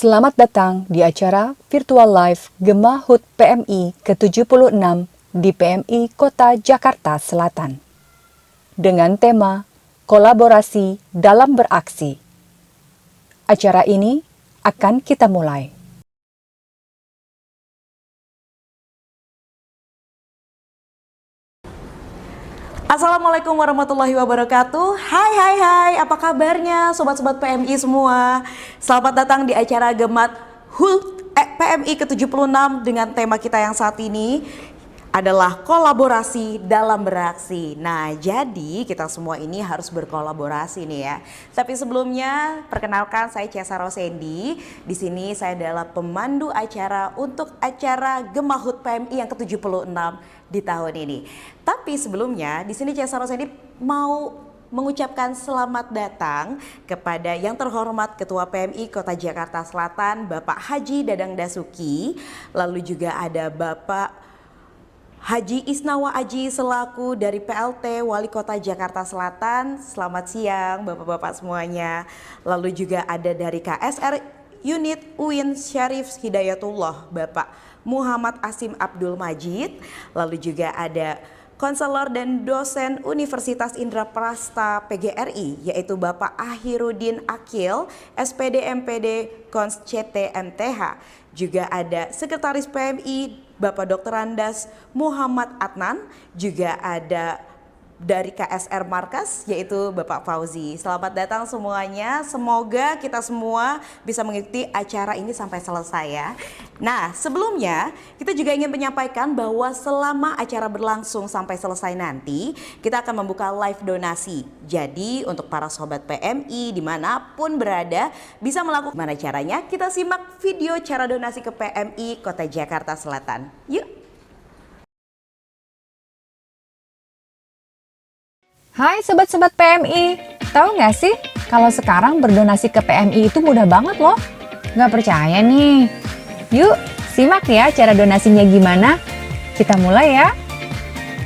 Selamat datang di acara Virtual Live Gema HUT PMI ke-76 di PMI Kota Jakarta Selatan. Dengan tema Kolaborasi dalam Beraksi. Acara ini akan kita mulai. Assalamualaikum warahmatullahi wabarakatuh. Hai, apa kabarnya sobat-sobat PMI semua? Selamat datang di acara Gemat HUT PMI ke-76 dengan tema kita yang saat ini adalah kolaborasi dalam beraksi. Nah, jadi kita semua ini harus berkolaborasi nih ya. Tapi sebelumnya, perkenalkan saya Ciasa Rosendi. Di sini saya adalah pemandu acara untuk acara Gema HUT PMI yang ke-76 di tahun ini. Tapi sebelumnya, di sini Ciasa Rosendi mau mengucapkan selamat datang kepada yang terhormat Ketua PMI Kota Jakarta Selatan, Bapak Haji Dadang Dasuki. Lalu juga ada Bapak Haji Isnawa Aji selaku dari PLT Wali Kota Jakarta Selatan. Selamat siang Bapak-bapak semuanya. Lalu juga ada dari KSR Unit UIN Syarif Hidayatullah Bapak Muhammad Asim Abdul Majid. Lalu juga ada konselor dan dosen Universitas Indraprasta PGRI yaitu Bapak Akhirudin Akil SPD MPD Kons CT MTH. Juga ada Sekretaris PMI Bapak Dr. Andas Muhammad Adnan, juga ada dari KSR Markas yaitu Bapak Fauzi. Selamat datang semuanya, semoga kita semua bisa mengikuti acara ini sampai selesai ya. Nah, sebelumnya kita juga ingin menyampaikan bahwa selama acara berlangsung sampai selesai nanti, kita akan membuka live donasi. Jadi untuk para sobat PMI dimanapun berada bisa melakukan. Gimana caranya? Kita simak video cara donasi ke PMI Kota Jakarta Selatan. Yuk! Hai sobat-sobat PMI, tahu nggak sih kalau sekarang berdonasi ke PMI itu mudah banget loh? Nggak percaya nih? Yuk simak ya cara donasinya gimana. Kita mulai ya.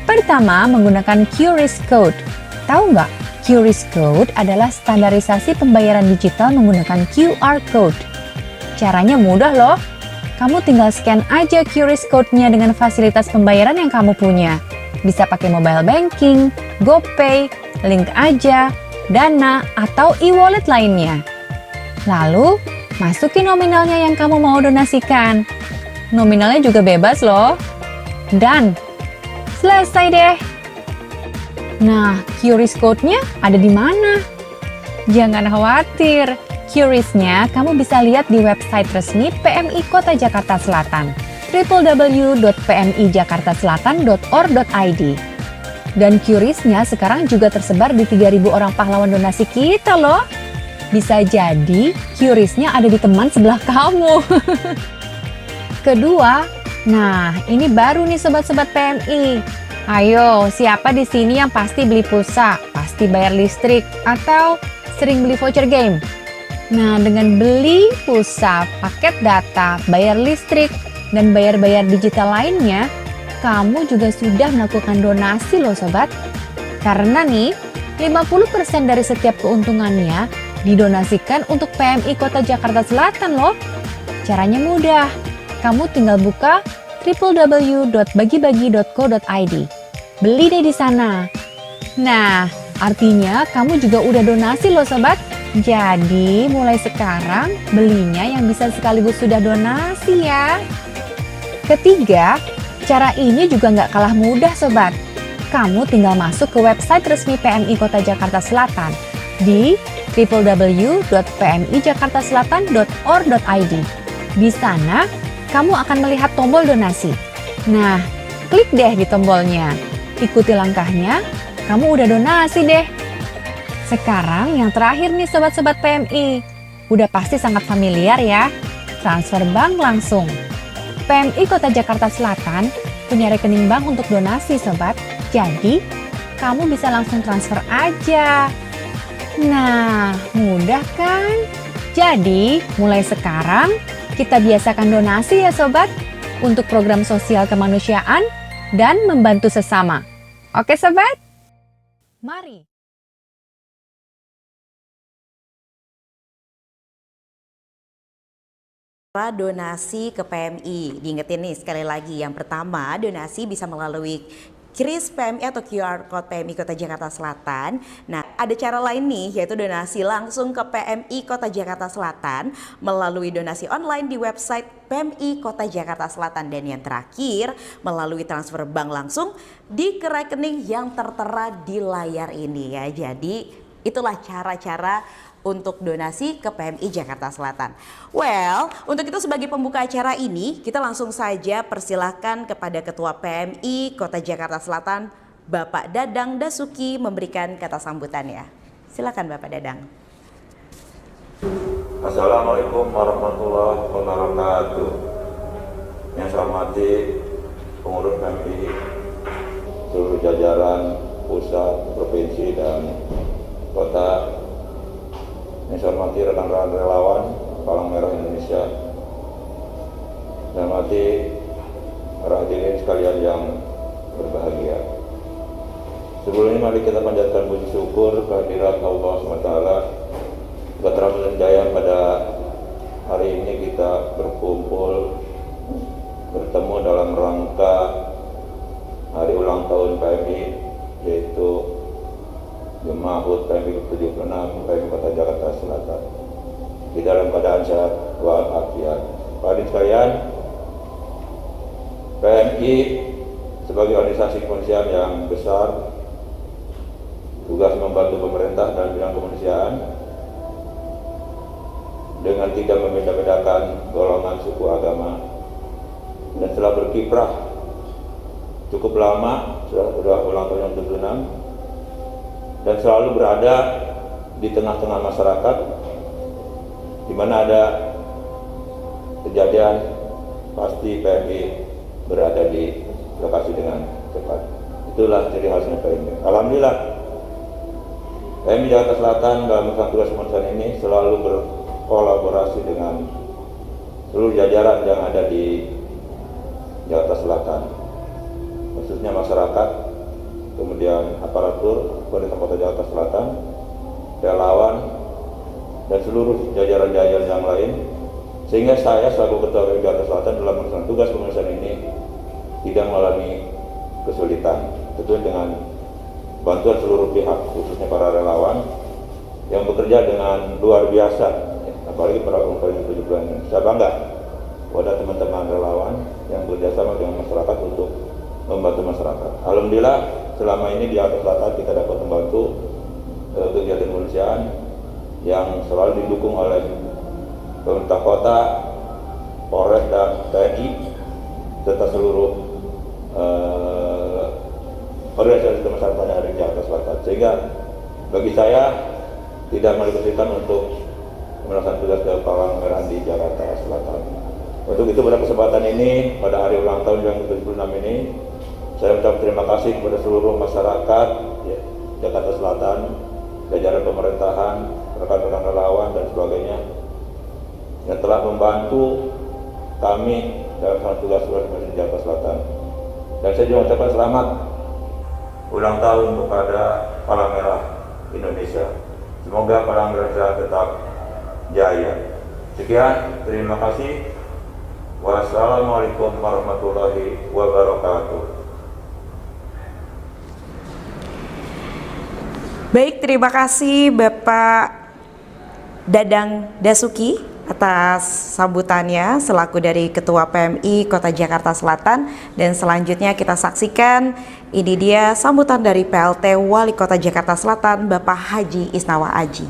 Pertama menggunakan QRIS Code. Tahu nggak? QRIS Code adalah standarisasi pembayaran digital menggunakan QR Code. Caranya mudah loh. Kamu tinggal scan aja QRIS Code-nya dengan fasilitas pembayaran yang kamu punya. Bisa pakai mobile banking, GoPay, Link Aja, Dana, atau e-wallet lainnya. Lalu, masukin nominalnya yang kamu mau donasikan. Nominalnya juga bebas loh. Dan, selesai deh. Nah, QRIS Code-nya ada di mana? Jangan khawatir, QRIS-nya kamu bisa lihat di website resmi PMI Kota Jakarta Selatan, www.pmijakartaselatan.or.id. Dan QRIS-nya sekarang juga tersebar di 3.000 orang pahlawan donasi kita loh. Bisa jadi QRIS-nya ada di teman sebelah kamu. Kedua, nah ini baru nih sobat-sobat PMI. Ayo, siapa di sini yang pasti beli pulsa, pasti bayar listrik, atau sering beli voucher game? Nah, dengan beli pulsa, paket data, bayar listrik, dan bayar-bayar digital lainnya, kamu juga sudah melakukan donasi loh sobat. Karena nih, 50% dari setiap keuntungannya didonasikan untuk PMI Kota Jakarta Selatan loh. Caranya mudah, kamu tinggal buka www.bagibagi.co.id. Beli deh di sana. Nah, artinya kamu juga udah donasi loh sobat. Jadi mulai sekarang belinya yang bisa sekaligus sudah donasi ya. Ketiga, cara ini juga nggak kalah mudah sobat. Kamu tinggal masuk ke website resmi PMI Kota Jakarta Selatan di www.pmijakartaselatan.or.id. Di sana, kamu akan melihat tombol donasi. Nah, klik deh di tombolnya. Ikuti langkahnya, kamu udah donasi deh. Sekarang yang terakhir nih sobat-sobat PMI. Udah pasti sangat familiar ya. Transfer bank langsung. PMI Kota Jakarta Selatan punya rekening bank untuk donasi sobat. Jadi, kamu bisa langsung transfer aja. Nah, mudah kan? Jadi, mulai sekarang kita biasakan donasi ya sobat untuk program sosial kemanusiaan dan membantu sesama. Oke sobat? Mari. Donasi ke PMI. Diingetin nih sekali lagi, yang pertama donasi bisa melalui kris PMI atau QR Code PMI Kota Jakarta Selatan. Nah, ada cara lain nih, yaitu donasi langsung ke PMI Kota Jakarta Selatan melalui donasi online di website PMI Kota Jakarta Selatan. Dan yang terakhir, melalui transfer bank langsung di rekening yang tertera di layar ini ya. Jadi itulah cara-cara untuk donasi ke PMI Jakarta Selatan. Well, untuk itu sebagai pembuka acara ini, kita langsung saja persilahkan kepada Ketua PMI Kota Jakarta Selatan, Bapak Dadang Dasuki, memberikan kata sambutannya. Silakan Bapak Dadang. Assalamualaikum warahmatullahi wabarakatuh. Yang saya hormati pengurus PMI, seluruh jajaran pusat, provinsi, dan kota. Yang saya hormati rekan-rekan relawan Palang Merah Indonesia. Saya hormati para hadirin sekalian yang berbahagia. Sebelumnya mari kita panjatkan puji syukur kehadirat Allah SWT. Atas rahmat dan jaya pada hari ini kita berkumpul bertemu dalam rangka hari ulang tahun PMI, yaitu Gema HUT PMI ke-76 PMI Kota Jakarta Selatan, di dalam keadaan sehat walafiat. Hadirin sekalian, PMI sebagai organisasi kemanusiaan yang besar, tugas membantu pemerintah dalam bidang kemanusiaan dengan tidak membeda-bedakan golongan, suku, agama, dan telah berkiprah cukup lama, sudah ulang tahun yang ke-76, dan selalu berada di tengah-tengah masyarakat di mana ada kejadian, pasti PMI berada di lokasi dengan cepat. Itulah ciri khasnya PMI. Alhamdulillah, PMI Jakarta Selatan dalam melaksanakan tugas kemanusiaan ini selalu berkolaborasi dengan seluruh jajaran yang ada di Jakarta Selatan, khususnya masyarakat, kemudian aparatur pemerintah Kota Jakarta Selatan, relawan, dan seluruh jajaran-jajaran yang lain, sehingga saya selaku Ketua PMI Jakarta Selatan dalam melaksanakan tugas kemanusiaan ini tidak mengalami kesulitan, tentu dengan bantuan seluruh pihak, khususnya para relawan yang bekerja dengan luar biasa, apalagi para pemimpin 7 bulan ini. Saya bangga pada teman-teman relawan yang bekerjasama dengan masyarakat untuk membantu masyarakat. Alhamdulillah, selama ini di Jakarta Selatan kita dapat membantu kegiatan kemanusiaan yang selalu didukung oleh pemerintah kota, Polres, dan TNI, serta seluruh organisasi masyarakat yang ada di Jakarta Selatan. Sehingga bagi saya tidak menyulitkan untuk melaksanakan tugas ke Palang Merah di Jakarta Selatan. Untuk itu pada kesempatan ini, pada hari ulang tahun yang ke-76 ini, saya ucap terima kasih kepada seluruh masyarakat ya, Jakarta Selatan, jajaran pemerintahan, rekan-rekan relawan, dan sebagainya yang telah membantu kami dalam tugas di Jakarta Selatan. Dan saya juga ucapkan selamat ulang tahun kepada Palang Merah Indonesia. Semoga Palang Merah Indonesia tetap jaya. Sekian, terima kasih. Wassalamualaikum warahmatullahi wabarakatuh. Baik, terima kasih Bapak Dadang Dasuki atas sambutannya selaku dari Ketua PMI Kota Jakarta Selatan. Dan selanjutnya kita saksikan, ini dia sambutan dari PLT Wali Kota Jakarta Selatan, Bapak Haji Isnawa Aji.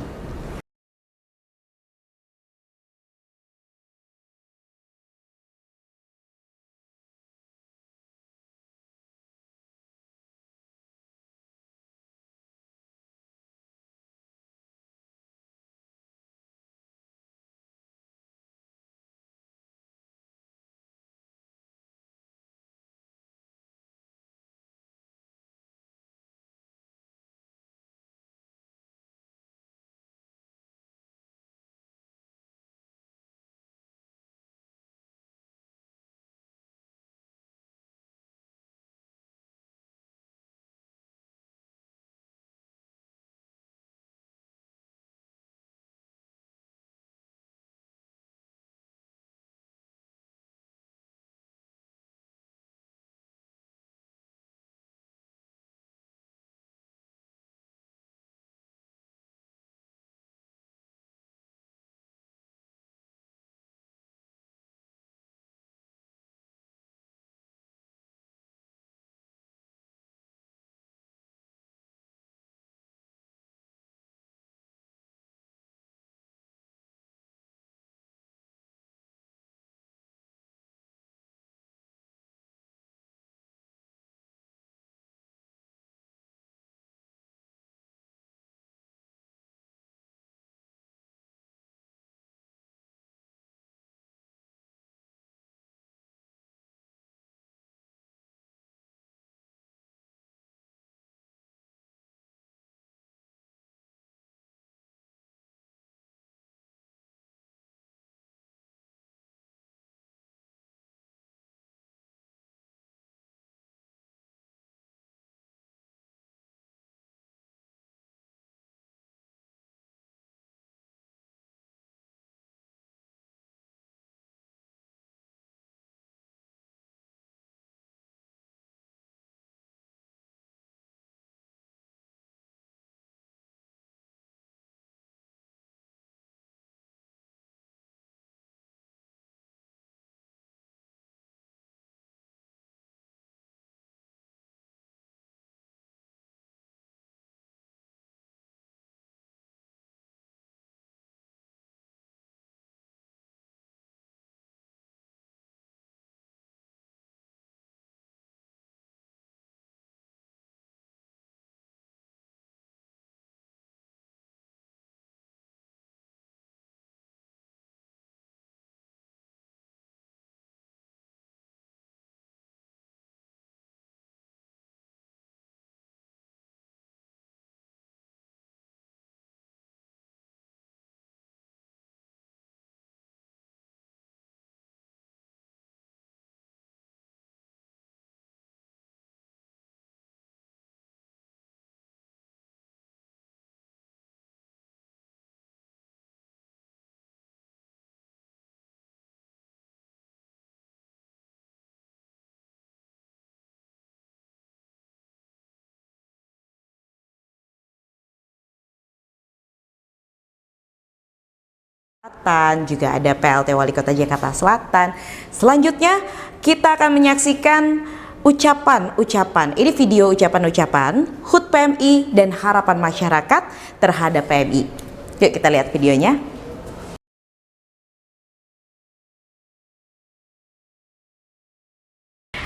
Selatan, juga ada PLT Wali Kota Jakarta Selatan. Selanjutnya kita akan menyaksikan ucapan-ucapan. Ini video ucapan-ucapan HUT PMI dan harapan masyarakat terhadap PMI. Yuk kita lihat videonya.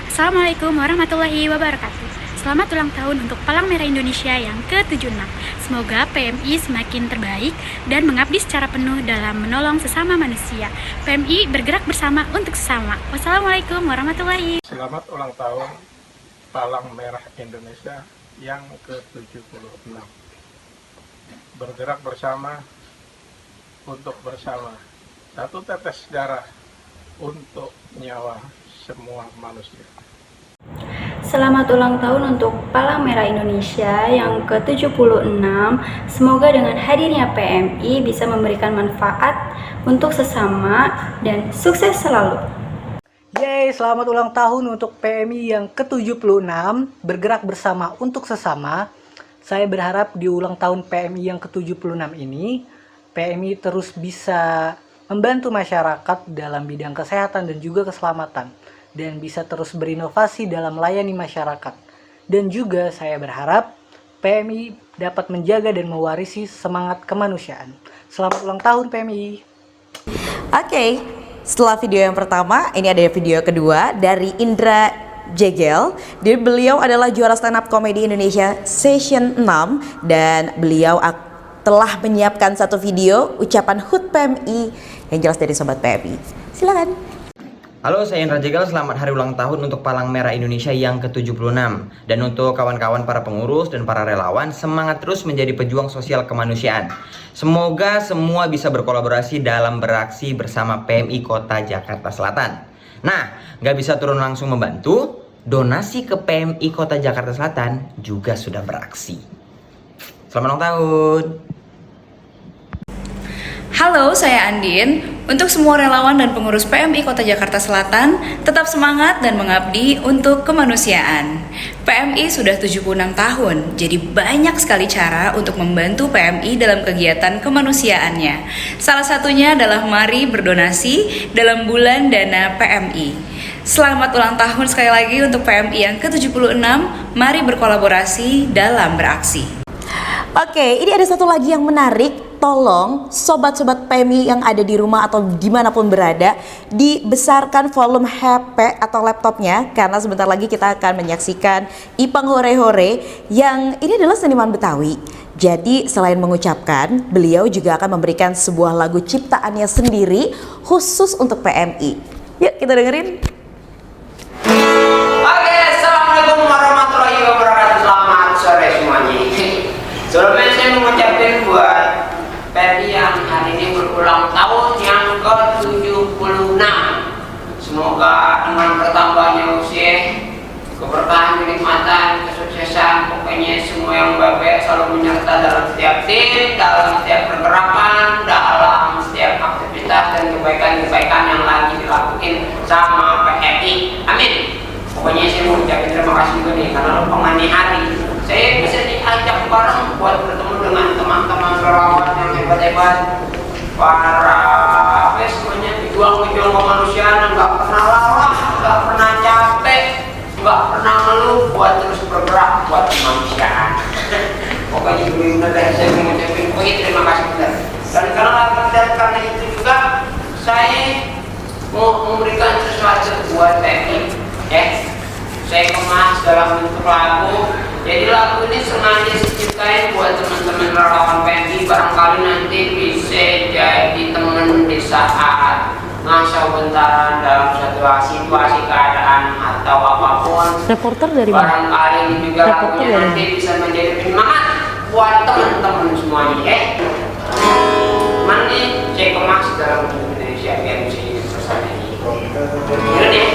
Assalamualaikum warahmatullahi wabarakatuh. Selamat ulang tahun untuk Palang Merah Indonesia yang ke-76. Semoga PMI semakin terbaik dan mengabdi secara penuh dalam menolong sesama manusia. PMI bergerak bersama untuk sesama. Wassalamualaikum warahmatullahi wabarakatuh. Selamat ulang tahun Palang Merah Indonesia yang ke-76. Bergerak bersama untuk bersama. Satu tetes darah untuk nyawa semua manusia. Selamat ulang tahun untuk Palang Merah Indonesia yang ke-76. Semoga dengan hadirnya PMI bisa memberikan manfaat untuk sesama dan sukses selalu. Yeay, selamat ulang tahun untuk PMI yang ke-76, bergerak bersama untuk sesama. Saya berharap di ulang tahun PMI yang ke-76 ini, PMI terus bisa membantu masyarakat dalam bidang kesehatan dan juga keselamatan, dan bisa terus berinovasi dalam melayani masyarakat. Dan juga saya berharap PMI dapat menjaga dan mewarisi semangat kemanusiaan. Selamat ulang tahun PMI. Oke, setelah video yang pertama, ini ada video kedua dari Indra Jegel. Beliau adalah juara stand up comedy Indonesia Session 6 dan beliau telah menyiapkan satu video ucapan HUT PMI yang jelas dari Sobat PMI. Silakan. Halo, saya Indra Jegel, selamat hari ulang tahun untuk Palang Merah Indonesia yang ke-76. Dan untuk kawan-kawan para pengurus dan para relawan, semangat terus menjadi pejuang sosial kemanusiaan. Semoga semua bisa berkolaborasi dalam beraksi bersama PMI Kota Jakarta Selatan. Nah, nggak bisa turun langsung membantu, donasi ke PMI Kota Jakarta Selatan juga sudah beraksi. Selamat ulang tahun! Halo, saya Andin. Untuk semua relawan dan pengurus PMI Kota Jakarta Selatan, tetap semangat dan mengabdi untuk kemanusiaan. PMI sudah 76 tahun, jadi banyak sekali cara untuk membantu PMI dalam kegiatan kemanusiaannya. Salah satunya adalah mari berdonasi dalam bulan dana PMI. Selamat ulang tahun sekali lagi untuk PMI yang ke-76, mari berkolaborasi dalam beraksi. Oke, ini ada satu lagi yang menarik. Tolong sobat-sobat PMI yang ada di rumah atau dimanapun berada, dibesarkan volume HP atau laptopnya, karena sebentar lagi kita akan menyaksikan Ipang Hore Hore yang ini adalah seniman Betawi. Jadi selain mengucapkan, beliau juga akan memberikan sebuah lagu ciptaannya sendiri khusus untuk PMI. Yuk kita dengerin. Oke, assalamualaikum warahmatullahi wabarakatuh. Selamat sore semuanya. Sebelumnya saya mengucapkan buat PMI yang hari ini berulang tahun yang ke-76. Semoga dengan bertambahnya usia, keberkahan, kenikmatan, kesuksesan, pokoknya semua yang baik selalu menyerta dalam setiap tim, dalam setiap pergerakan, dalam setiap aktivitas dan kebaikan-kebaikan yang lagi dilakukan sama PMI. Amin. Pokoknya saya mau ucapin terima kasih juga nih, karena lupangan hari saya bisa diajak bareng buat bertemu dengan teman-teman relawan yang hebat-hebat, para semuanya pejuang-pejuang kemanusiaan yang nggak pernah lelah, nggak pernah capek, nggak pernah ngeluh buat terus bergerak buat kemanusiaan. Pokoknya benar saya mengucapkan pokoknya terima kasih benar. Dan karena itu juga saya mau memberikan sesuatu buat PMI, ya. Saya kemas dalam bentuk lagu. Jadi lagu ini sengaja diciptain buat teman-teman relawan PMI, barangkali nanti bisa jadi teman di saat masa bentaran dalam situasi keadaan atau apapun. Reporter dari mana? Barangkali ini juga lagunya nanti bisa menjadi penyemangat buat teman-teman semuanya, ya. Mana saya kemas dalam bentuk Indonesia biar bisa jadi pesan ini. Gimana ya?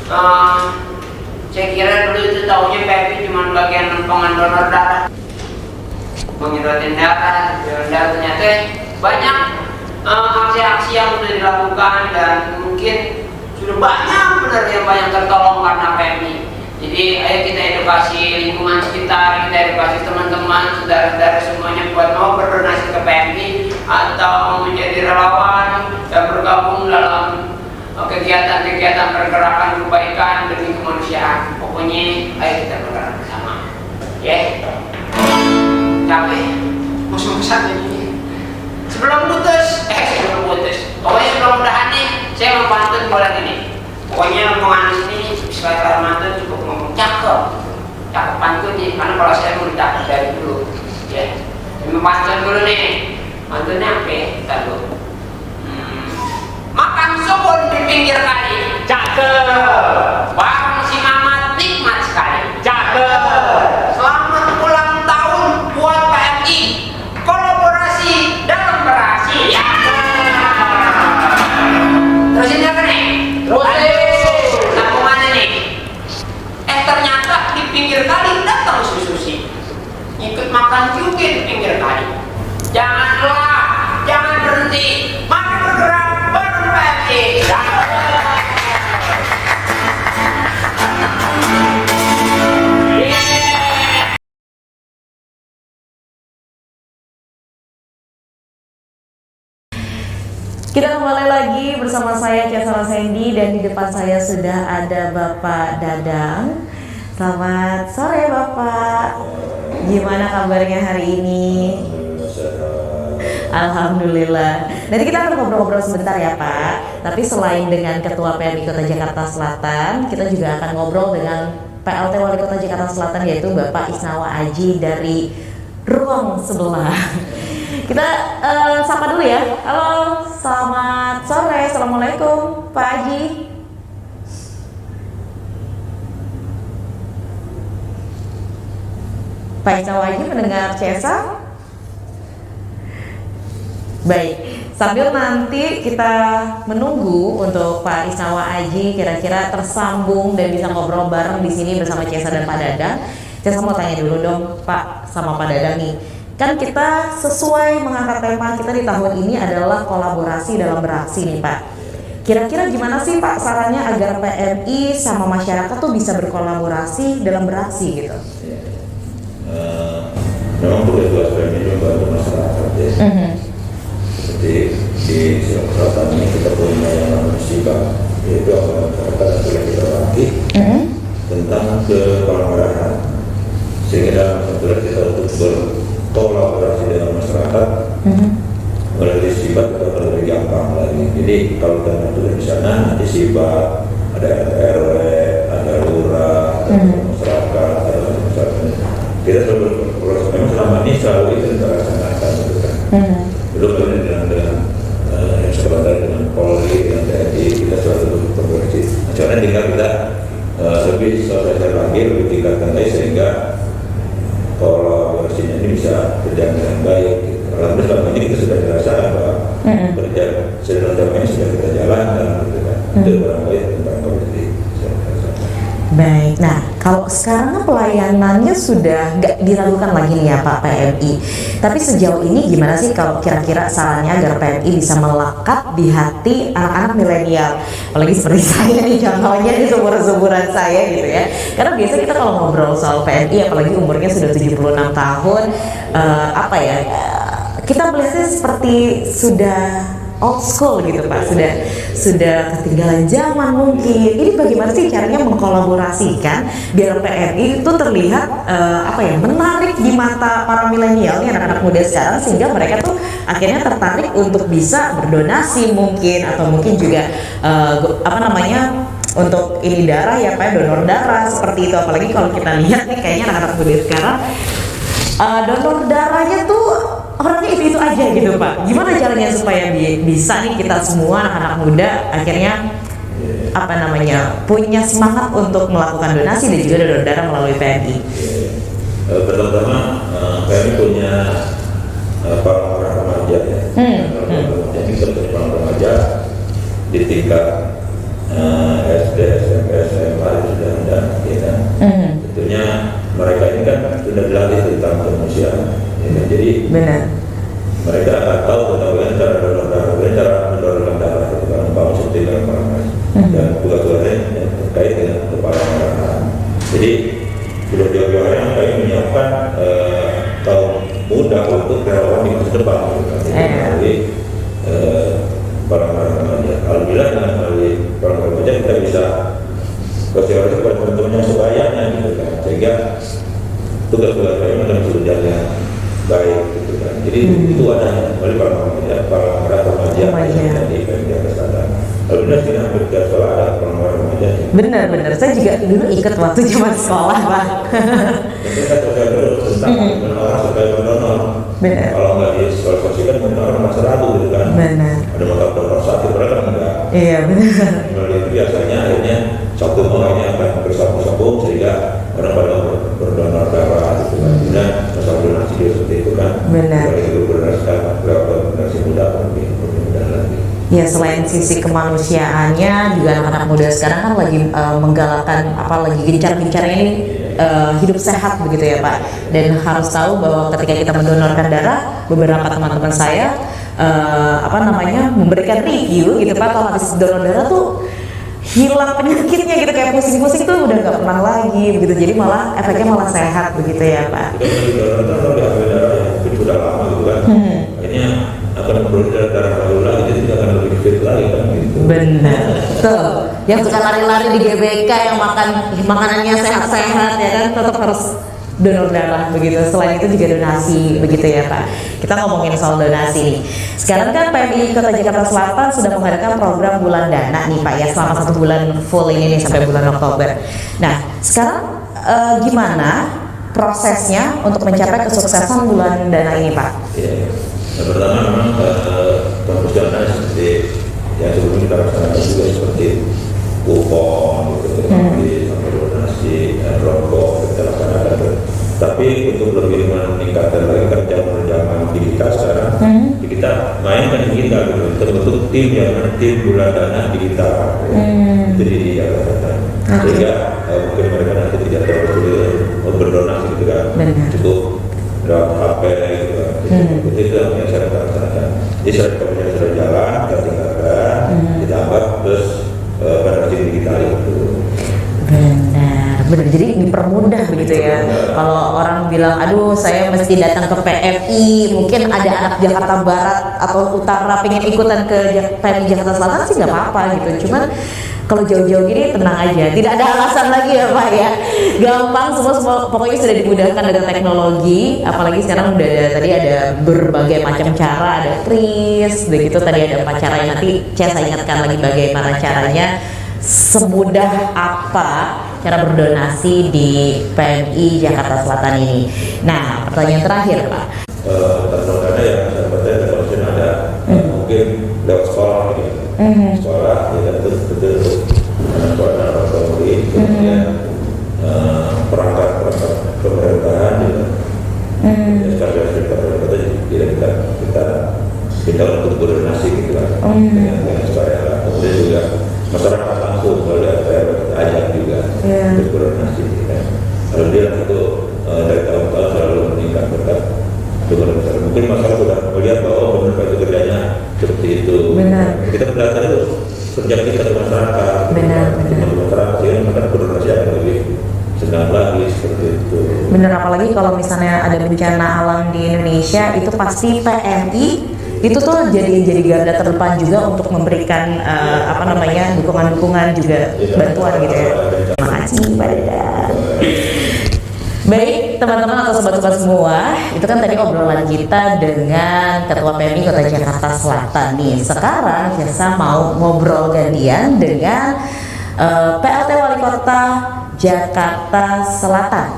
Saya kira dulu itu taunya PMI cuma bagian pengandonor darah, mengirotin darah, ternyata banyak aksi-aksi yang sudah dilakukan dan mungkin sudah banyak benar yang banyak tertolong karena PMI. Jadi ayo kita edukasi lingkungan sekitar, kita edukasi teman-teman, saudara-saudara semuanya buat mau berdonasi ke PMI atau menjadi relawan dan bergabung dalam kegiatan-kegiatan pergerakan kebaikan demi kemanusiaan. Pokoknya ayo kita bergerak bersama. Ya. Capek. Musuh-musuhan ini. Sebelum putus, pokoknya sebelum udahan nih, saya mau pantun bulan ini. Pokoknya omongan ini sesuai mantun cukup ngomong cakep pantunnya, karena kalau saya mau dicatat dari dulu, ya. Mau pantun dulu nih, pantunnya apa? Kita dulu. Makan sobon di pinggir kali, cakep. Barang si Mamat nikmat sekali, cakep. Selamat ulang tahun buat PMI, kolaborasi dalam beraksi, ya. Terusin apa nih? Nah, kemana nih? Ternyata di pinggir kali datang susi ikut makan juga di pinggir kali. Jangan berhenti, mari bergerak bareng PMI. Kita kembali lagi bersama saya Cesara Sandy dan di depan saya sudah ada Bapak Dadang. Selamat sore Bapak. Gimana kabarnya hari ini? Alhamdulillah. Nanti kita akan ngobrol-ngobrol sebentar ya Pak. Tapi selain dengan Ketua PMI Kota Jakarta Selatan, kita juga akan ngobrol dengan PLT Wali Kota Jakarta Selatan yaitu Bapak Isnawa Aji dari ruang sebelah. Kita sapa dulu ya. Halo, selamat sore. Assalamualaikum Pak Aji. Pak Isnawa Aji mendengar Cesa? Baik, sambil nanti kita menunggu untuk Pak Isnawa Aji kira-kira tersambung dan bisa ngobrol bareng di sini bersama Cesa dan Pak Dadang. Cesa mau tanya dulu dong Pak sama Pak Dadang nih. Kan kita sesuai mengangkat tema kita di tahun ini adalah kolaborasi dalam beraksi nih Pak. Kira-kira gimana sih Pak sarannya agar PMI sama masyarakat tuh bisa berkolaborasi dalam beraksi gitu? Memang tugas PMI membantu masyarakat ya. Seperti di Sulawesi Selatan ini kita punya yang namanya SIBA, yaitu masyarakat yang sudah kita latih tentang kekeluargaan, sehingga dalam aturan kita untuk berkolaborasi dengan masyarakat melalui SIBA kita akan lebih gampang lagi. Jadi kalau kita tulis di sana nanti SIBA ada RW, ada lurah, ada masyarakat, ada masyarakat. Kita selalu berkolaborasi. Memang selama ini selalu itu kita laksanakan gitu kan. Belum dengan sebentar dengan Polri, dengan TNI, kita selalu berkolaborasi. Caranya tinggal kita lebih sosialisasi lagi, lebih tingkatkan lagi sehingga kolaborasinya ini bisa berjalan dengan baik. Alhamdulillah selama ini kita sudah dirasakan bahwa berjalan selama ini sudah kita jalankan, gitu kan. Itu barang baik tentang kolaborasi. Baik, nah kalau sekarang pelayanannya sudah nggak diragukan lagi nih ya Pak PMI. Tapi sejauh ini gimana sih kalau kira-kira sarannya agar PMI bisa melekat di hati anak-anak milenial? Apalagi seperti saya nih contohnya di seumuran saya gitu ya. Karena biasa kita kalau ngobrol soal PMI apalagi umurnya sudah 76 tahun, kita melihatnya seperti sudah old school gitu Pak, sudah ketinggalan zaman mungkin. Ini bagaimana sih caranya mengkolaborasikan biar PMI itu terlihat menarik di mata para milenial nih, anak-anak muda sekarang, sehingga mereka tuh akhirnya tertarik untuk bisa berdonasi mungkin, atau mungkin juga untuk ini darah ya Pak, donor darah seperti itu. Apalagi kalau kita lihat nih kayaknya anak-anak muda sekarang donor darahnya tuh orangnya itu aja gitu Pak. Gimana caranya supaya bisa nih kita semua anak-anak muda akhirnya punya semangat untuk melakukan donasi dan juga donor darah melalui PMI? Pertama, PMI punya para remaja ya. Jadi kita punya para remaja di tingkat SD, SMP, SMA itu sudah ada, ya kan? Tentunya mereka ini kan sudah dilatih tentang kemanusiaan, ya kan? Jadi mereka akan tahu tentang bagaimana cara donor darah, bagaimana cara mendonorkan darah, itu kan membangun seperti dalam orang dan tugas-tugasnya yang terkait dengan kepala merah. Jadi sudah jauh-jauh hari kami menyiapkan kaum muda untuk relawan di masa depan. Jadi para remaja, alhamdulillah dengan melalui para remaja kita bisa sosialisasi kepada teman-teman yang sebayanya gitu kan, sehingga tugas-tugas kami akan berjalan baik gitu kan. Jadi itu ada melalui para remaja yang di PMI Selatan. Alhamdulillah sih hampir tiap sekolah ada para remaja. Benar, saya juga dulu ikut waktu zaman sekolah, Pak. Kita sosial dulu tentang bagaimana orang supaya mendonor. Kalau nggak disosialisasikan mungkin orang masih ragu gitu kan. Ada mata donor satu, mereka kan enggak. Iya, benar. Melalui itu biasanya akhirnya satu orang ini akan bersambung-sambung sehingga orang pada berdonor darah gitu kan. Kemudian masalah donasi juga seperti itu kan. Kalau itu berdonasi lewat donasi muda lebih mudah lagi. Ya, selain sisi kemanusiaannya, juga anak-anak muda sekarang kan lagi menggalakkan lagi gencar-gencarnya ini hidup sehat begitu ya Pak. Dan harus tahu bahwa ketika kita mendonorkan darah, beberapa teman-teman saya memberikan review gitu Pak, kalau habis donor darah tuh hilang penyakitnya gitu, kayak pusing-pusing tuh udah nggak pernah lagi begitu. Jadi malah efeknya malah sehat begitu ya Pak. Itu sudah lama gitu kan. Akhirnya akan memperoleh darah baru lagi, jadi tidak akan lebih fit lagi kan gitu. Benar. Tuh, yang suka lari-lari di GBK yang makan makanannya sehat-sehat ya kan, tetap harus donor darah begitu. Selain itu juga donasi begitu ya Pak. Kita ngomongin soal donasi nih. Sekarang kan PMI Kota Jakarta Selatan sudah mengadakan program bulan dana nih Pak ya, selama 1 bulan full ini nih sampai bulan Oktober. Nah, sekarang gimana prosesnya untuk mencapai kesuksesan bulan dana ini Pak? Yang pertama memang kampus dana seperti yang sebelumnya kita laksanakan juga seperti kupon gitu, sampai donasi, rokok kita laksanakan. Tapi untuk lebih meningkatkan lagi kerja zaman digital sekarang, kita mainkan digital gitu, terbentuk tim yang tim bulan dana digital, jadi di Jakarta. Sehingga mungkin mereka nanti tidak terlalu sulit untuk berdonasi gitu kan, cukup lewat HP gitu kan. Itu yang saya laksanakan. Jadi sertifikatnya sudah jalan, kita tinggalkan, ditambah terus donasi digital itu. Benar, jadi dipermudah begitu ya. Kalau orang bilang, aduh saya mesti datang ke PMI, mungkin ada anak Jakarta Barat atau Utara pengen ikutan ke PMI Jakarta Selatan sih nggak apa-apa gitu. Cuman kalau jauh-jauh gini tenang aja, tidak ada alasan lagi ya Pak ya. Gampang, semua pokoknya sudah dimudahkan dengan teknologi. Apalagi sekarang udah ada berbagai macam cara, ada kris, begitu tadi ada 4 cara yang nanti saya ingatkan lagi bagaimana caranya. Semudah apa cara berdonasi di PMI Jakarta Selatan ini? Nah, pertanyaan terakhir Pak. Terutama yang sepertinya konsen ada mungkin lewat sekolah gitu. Sekolah tidak betul sekolah murid, kemudian perangkat pemerintahan juga. Sekarang kita kita untuk berdonasi gitu kan dengan supaya kemudian juga masyarakat langsung kalau ada ajak juga untuk berdonasi kan. Alhamdulillah itu dari tahun-tahun selalu meningkat berkat dengan masyarakat. Mungkin masyarakat sudah melihat bahwa benar itu kerjanya seperti itu. Kita belajar itu kerja kita ke masyarakat. Masyarakat sehingga masyarakat berdonasi akan lebih senang lagi seperti itu. Benar, apalagi kalau misalnya ada bencana alam di Indonesia itu pasti PMI itu tuh jadi garda terdepan juga untuk memberikan dukungan-dukungan juga bantuan gitu ya. Terima kasih Pak Dada. Baik teman-teman atau sobat-sobat semua, itu kan tadi obrolan kita dengan Ketua PMI Kota Jakarta Selatan nih. Sekarang kita mau ngobrol gantian dengan PLT Wali Kota Jakarta Selatan.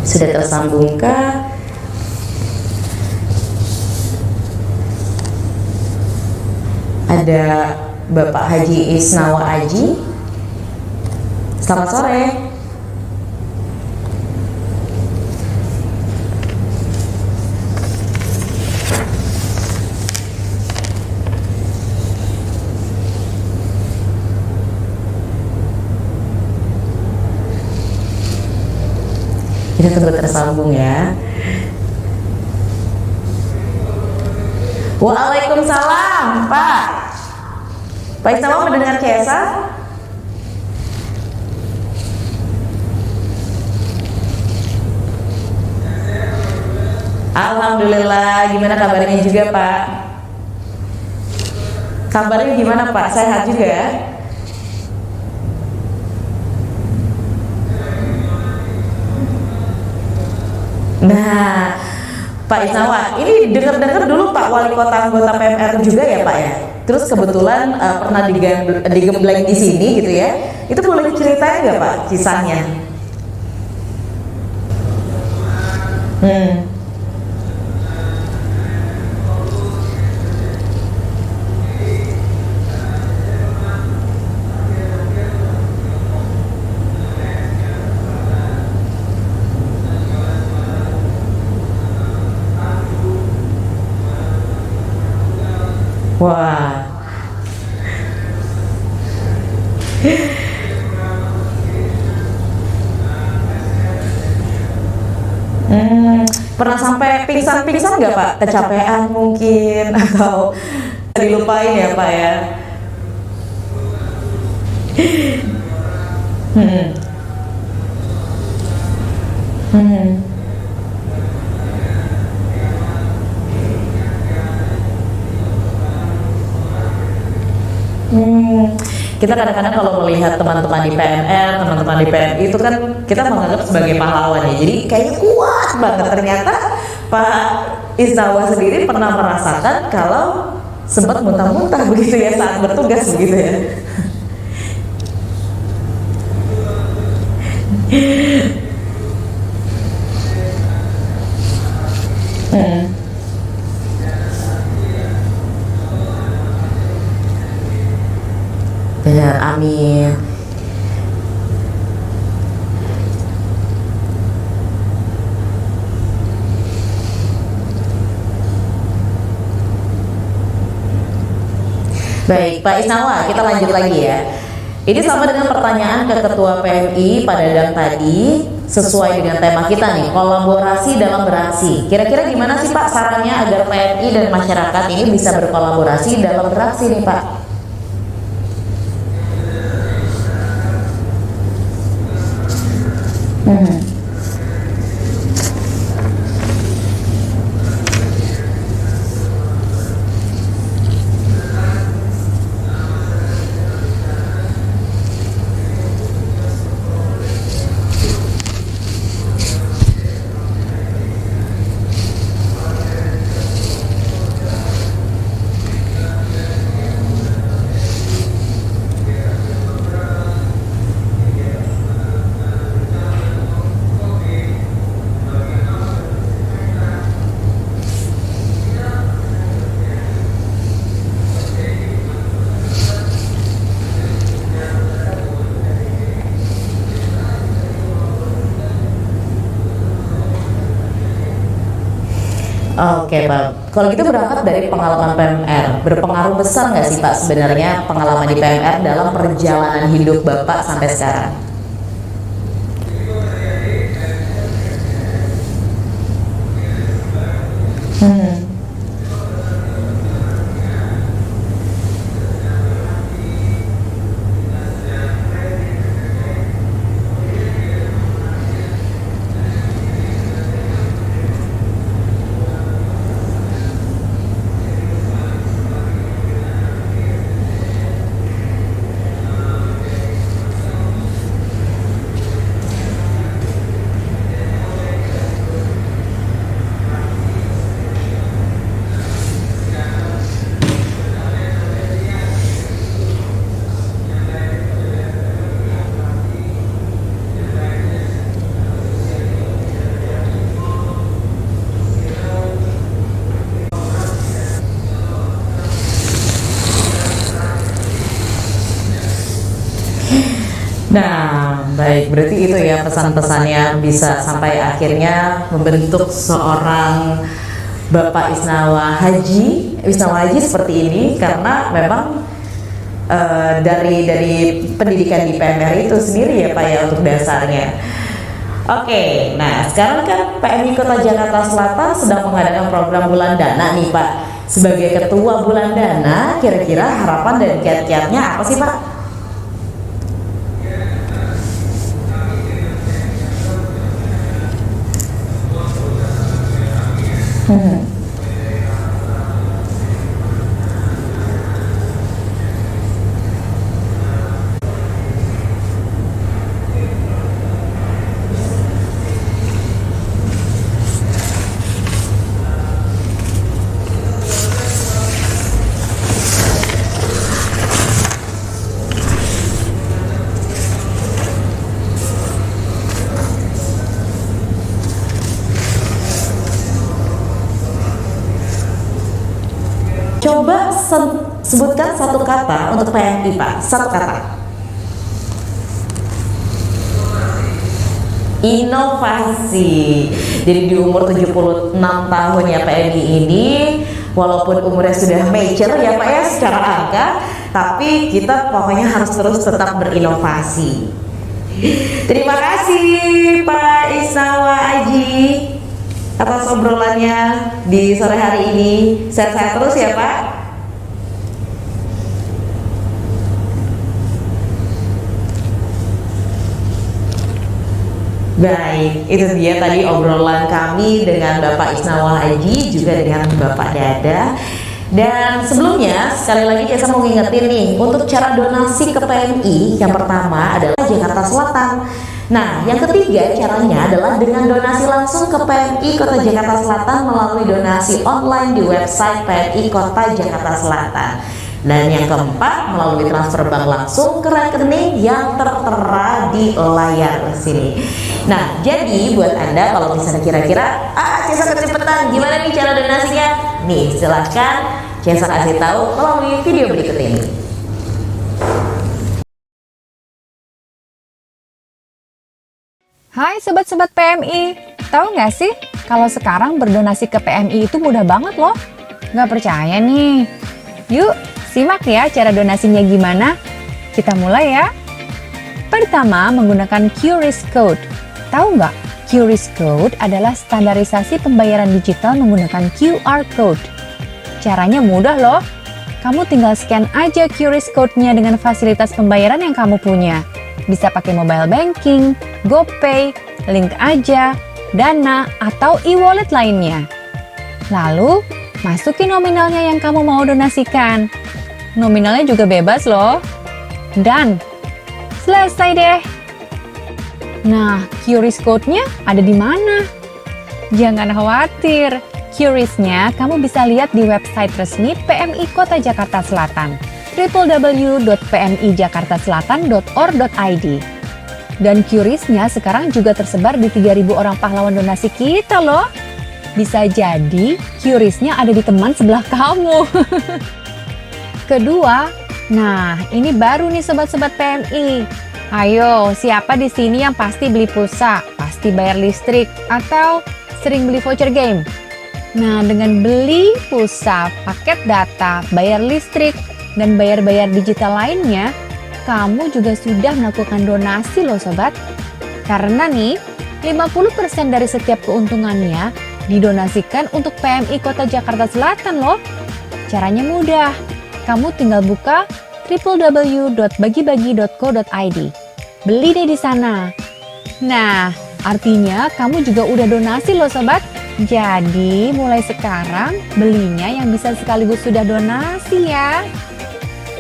Sudah tersambungkah? Ada Bapak Haji Isnawa Aji. Selamat sore. Kita tunggu tersambung ya. Waalaikumsalam, Pak. Pak Isnawa mendengar Cesa? Alhamdulillah, gimana kabarnya juga Pak? Kabarnya gimana Pak? Sehat juga? Nah, Pak Isnawa, ini dengar-dengar dulu Pak Wali Kota anggota PMR juga ya Pak ya? Terus kebetulan pernah digembleng di sini gitu ya? Itu boleh diceritain nggak Pak kisahnya? Wah. Pernah sampai pingsan-pingsan nggak Pak? Kecapean mungkin atau dilupain ya Pak ya? Kita kadang-kadang kalau melihat teman-teman di PMR, teman-teman di PMI itu kan kita menganggap sebagai pahlawan ya. Jadi kayaknya kuat banget. Ternyata Pak Isnawa sendiri pernah merasakan kalau sempat muntah-muntah begitu ya saat bertugas begitu ya. Benar, amin. Baik, Pak Isnawa, kita lanjut lagi ya. Ini sama dengan pertanyaan ke Ketua PMI Pak Dadang tadi, sesuai dengan tema kita nih, kolaborasi dalam beraksi. Kira-kira gimana sih Pak sarannya agar PMI dan masyarakat ini bisa berkolaborasi dalam beraksi nih Pak? Oke Pak, kalau gitu berangkat dari pengalaman PMR, berpengaruh besar nggak sih Pak sebenarnya pengalaman di PMR dalam perjalanan hidup Bapak sampai sekarang? Nah, baik, berarti itu ya pesan-pesannya bisa sampai akhirnya membentuk seorang Bapak Isnawa Haji seperti ini, karena memang dari pendidikan di PMR itu sendiri ya Pak ya untuk dasarnya. Oke, nah sekarang kan PMI Kota Jakarta Selatan sedang mengadakan program Bulan Dana nih Pak. Sebagai Ketua Bulan Dana, kira-kira harapan dan kiat-kiatnya apa sih Pak? Coba sebutkan satu kata untuk PMI Pak, satu kata. Inovasi. Jadi di umur 76 tahun ya PMI ini, walaupun umurnya sudah mature ya Pak ya secara angka, tapi kita pokoknya harus terus tetap berinovasi. Terima kasih Pak Isnawa Aji atas obrolannya di sore hari ini. Sehat-sehat terus ya Pak. Baik, itu dia tadi obrolan kami dengan Bapak Isnawa Aji juga dengan Bapak Dada. Dan sebelumnya sekali lagi saya mau ngingetin nih untuk cara donasi ke PMI. Yang pertama adalah Jakarta Selatan. Nah, yang ketiga caranya adalah dengan donasi langsung ke PMI Kota Jakarta Selatan melalui donasi online di website PMI Kota Jakarta Selatan. Dan yang keempat melalui transfer bank langsung ke rekening yang tertera di layar sini. Nah, jadi buat Anda kalau misalnya kira-kira Cesa kecepatan gimana nih cara donasinya? Nih, silahkan Cesa kasih tahu melalui video berikut ini. Hai sobat-sobat PMI, tahu nggak sih kalau sekarang berdonasi ke PMI itu mudah banget loh? Nggak percaya nih? Yuk, simak ya cara donasinya gimana. Kita mulai ya. Pertama, menggunakan QRIS Code. Tahu nggak? QRIS Code adalah standarisasi pembayaran digital menggunakan QR Code. Caranya mudah loh. Kamu tinggal scan aja QRIS Code-nya dengan fasilitas pembayaran yang kamu punya. Bisa pakai mobile banking, GoPay, Link Aja, Dana, atau e-wallet lainnya. Lalu, masukin nominalnya yang kamu mau donasikan. Nominalnya juga bebas loh. Dan selesai deh. Nah, QRIS code-nya ada di mana? Jangan khawatir, QRIS-nya kamu bisa lihat di website resmi PMI Kota Jakarta Selatan, www.pmijakartaselatan.or.id. Dan QRIS-nya sekarang juga tersebar di 3.000 orang pahlawan donasi kita loh. Bisa jadi QRIS-nya ada di teman sebelah kamu. Kedua, nah ini baru nih sobat-sobat PMI. Ayo, siapa di sini yang pasti beli pulsa, pasti bayar listrik, atau sering beli voucher game? Nah, dengan beli pulsa, paket data, bayar listrik, dan bayar-bayar digital lainnya, kamu juga sudah melakukan donasi loh sobat. Karena nih, 50% dari setiap keuntungannya didonasikan untuk PMI Kota Jakarta Selatan loh. Caranya mudah, kamu tinggal buka www.bagibagi.co.id. Beli deh di sana. Nah, artinya kamu juga udah donasi loh sobat. Jadi mulai sekarang belinya yang bisa sekaligus sudah donasi ya.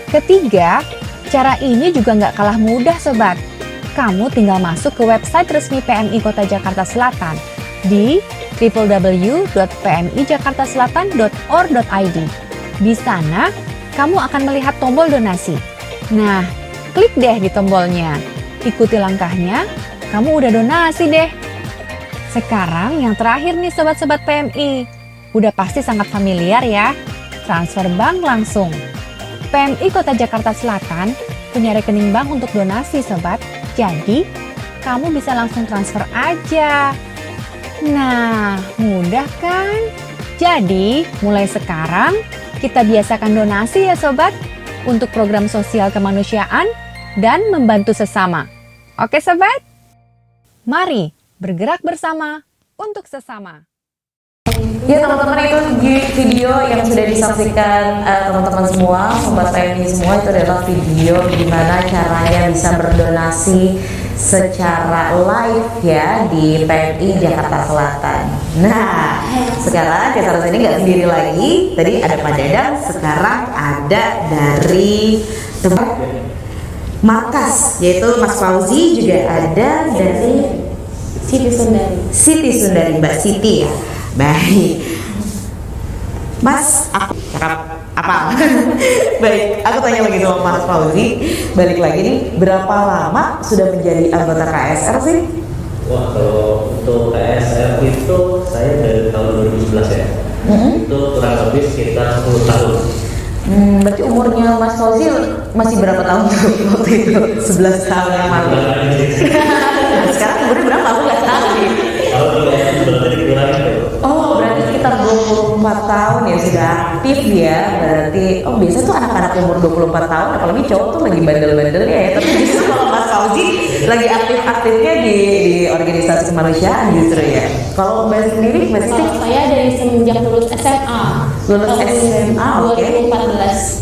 Ketiga, cara ini juga nggak kalah mudah sobat. Kamu tinggal masuk ke website resmi PMI Kota Jakarta Selatan di www.pmijakartaselatan.or.id. Di sana, kamu akan melihat tombol donasi. Nah, klik deh di tombolnya. Ikuti langkahnya, kamu udah donasi deh. Sekarang yang terakhir nih sobat-sobat PMI. Udah pasti sangat familiar ya, transfer bank langsung. PMI Kota Jakarta Selatan punya rekening bank untuk donasi sobat. Jadi, kamu bisa langsung transfer aja. Nah, mudah kan? Jadi, mulai sekarang kita biasakan donasi ya sobat, untuk program sosial kemanusiaan dan membantu sesama. Oke sobat? Mari bergerak bersama untuk sesama. Ya teman-teman, itu video yang sudah disaksikan teman-teman semua, sobat PMI semua, itu adalah video gimana caranya bisa berdonasi secara live ya di PMI Jakarta Selatan. Nah, sekarang kita ini nggak sendiri lagi. Tadi ada Pak Dadang, sekarang ada dari tempat markas, yaitu Mas Fauzi, juga ada dari Siti Sundari, Mbak Siti ya. Baik, Mas, aku cakap apa? Baik, aku tanya lagi sama Mas Fauzi. Balik lagi nih, berapa lama sudah menjadi anggota KSR sih? Wah, kalau untuk KSR itu saya dari tahun 2011 ya. Itu kurang lebih sekitar 10 tahun. Berarti umurnya Mas Fauzi masih berapa tahun waktu itu? 11 tahun yang lalu. Sekarang umurnya berapa? Aku nggak tahu nih. Oh, berarti sekitar 24 tahun ya sudah aktif ya. Berarti, oh biasa tuh anak-anak umur 24 tahun, apalagi cowok tuh lagi bandel-bandelnya ya. Tapi justru kalau Mas Fauzi lagi aktif-aktifnya di organisasi kemanusiaan justru ya. Kalau Mbak sendiri, Mbak Siti? Saya dari semenjak lulus SMA. Lulus SMA, oke.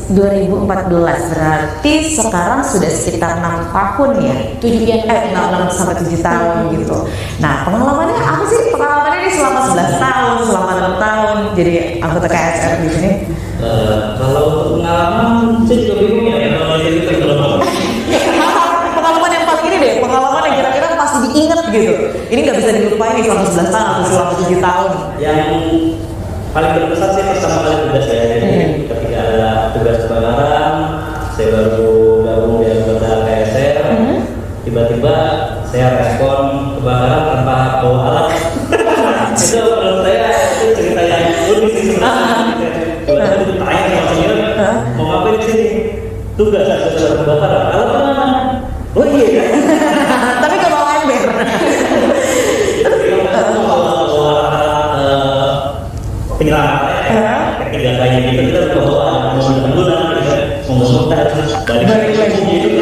2014, berarti sekarang sudah sekitar 6 tahun ya? 6 sampai 7 tahun gitu. Nah, pengalamannya apa sih? Pengalamannya ini selama 11 tahun, selama 6 tahun jadi anggota KSR di sini? Kalau pengalaman, saya juga bingung ya kalau jadi pengalaman yang paling ini deh, pengalaman yang kira-kira pasti diingat gitu. Ini nggak bisa dilupain nih selama 11 tahun atau selama 7 tahun. Yang paling berkesan sih pertama kali tugas saya, jadi ketika ada tugas kebakaran, saya baru gabung di anggota KSR. Tiba-tiba saya respon kebakaran tanpa bawa alat. Itu menurut saya itu cerita yang unik sih sebenarnya. Tiba-tiba ditanya sama senior, mau ngapain di sini? Tugas setelah kebakaran. Alat mana? Oh iya. Tapi ke bawah ember. Penyelamatan, kegiatannya gitu kita bawa bulan balik lagi gitu.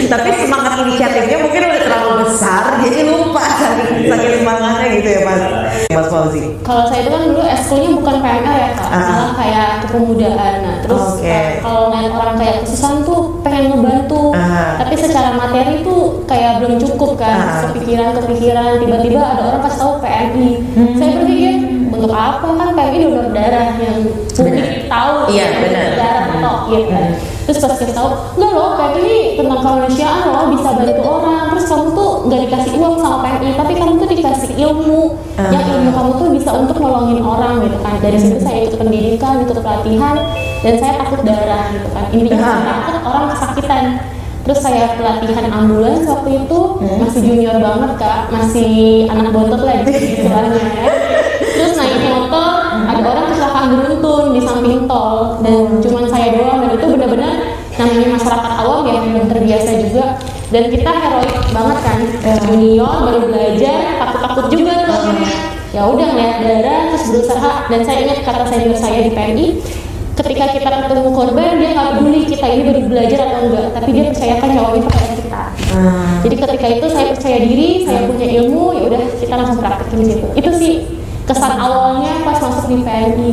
Tapi semangat inisiatifnya mungkin udah terlalu besar, jadi lupa saking semangatnya gitu ya Mas Fauzi. Kalau saya itu kan dulu eskulnya bukan PMR ya Kak, malah kayak kepemudaan. Nah terus kalau ngeliat orang kayak kesusahan tuh pengen ngebantu, tapi secara materi tuh kayak belum cukup kan, kepikiran, tiba-tiba ada orang kasih tahu PMI. Saya berpikir untuk apa, kan PMI donor darah yang publik tahu, darah tok gitu kan. Terus pas kita tahu, enggak loh, PMI ini tentang kemanusiaan loh, bisa bantu orang. Terus kamu tuh nggak dikasih uang sama PMI, tapi kamu tuh dikasih ilmu, yang ilmu kamu tuh bisa untuk nolongin orang gitu kan. Dari situ saya ikut pendidikan, ikut pelatihan, dan saya takut darah gitu kan. Intinya saya takut orang kesakitan. Terus saya pelatihan ambulans waktu itu, masih junior banget Kak, masih anak bontot lah gitu istilahnya ya. Terus naik motor, ada orang kecelakaan beruntun di samping tol, dan cuman saya doang, dan itu benar-benar namanya masyarakat awam ya, belum terbiasa juga, dan kita heroik banget kan, junior baru belajar, takut-takut juga tuh akhirnya. Ya udah ngeliat darah, terus berusaha, dan saya ingat kata senior saya di PMI, ketika kita ketemu korban, dia nggak peduli kita ini baru belajar atau enggak, tapi dia percayakan jawabnya kepada kita. Jadi ketika itu saya percaya diri, saya punya ilmu, ya udah kita langsung praktekin di situ. Itu sih kesan awalnya pas masuk di PMI.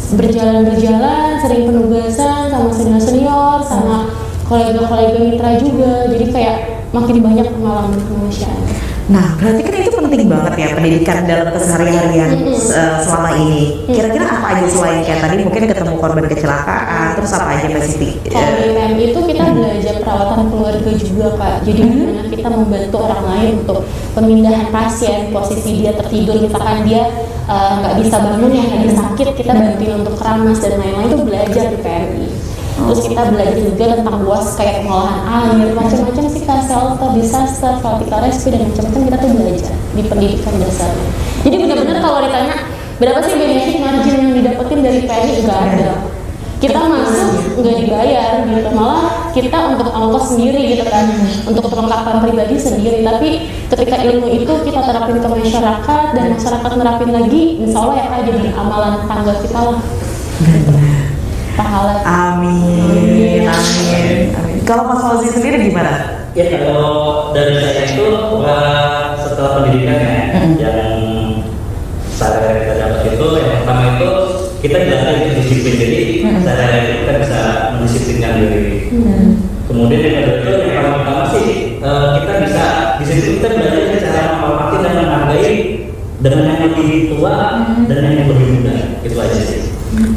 Berjalan-berjalan, sering penugasan sama senior-senior, sama kolega-kolega mitra juga, jadi kayak makin banyak pengalaman kemanusiaan. Nah, berarti kan itu penting banget ya pendidikan dalam keseharian selama ini. Kira-kira apa aja selain kayak tadi mungkin ketemu korban kecelakaan, terus apa aja Mbak Siti? Kalau di PMI itu kita belajar perawatan keluarga juga Kak. Jadi gimana kita membantu orang lain untuk pemindahan pasien, posisi dia tertidur, misalkan dia nggak bisa bangun yang lagi sakit, kita bantuin untuk keramas dan lain-lain, itu belajar di PMI. Terus kita belajar juga tentang luas kayak pengolahan air, macam-macam sih Kak, shelter, disaster, vertical rescue, dan macam-macam kita tuh belajar di pendidikan dasarnya. Jadi benar-benar kalau ditanya berapa sih benefit margin yang didapetin dari PMI, nggak ada. Kita masuk nggak dibayar gitu, malah kita untuk ongkos sendiri gitu kan, untuk perlengkapan pribadi sendiri. Tapi ketika ilmu itu kita terapin ke masyarakat dan masyarakat nerapin lagi, insya Allah ya Kak, jadi amalan tangga kita lah. Pahala. Amin. Kalau Mas Fauzi sendiri gimana? Ya kalau dari saya itu setelah masalah pendidikannya yang saya kita dapat itu yang pertama itu kita dilatih untuk disiplin, jadi saya kita bisa mendisiplinkan diri. Kemudian yang kedua itu yang paling utama sih kita bisa disiplin, kita belajar cara menghormati dan menghargai dengan yang lebih tua dan yang lebih muda, itu aja sih.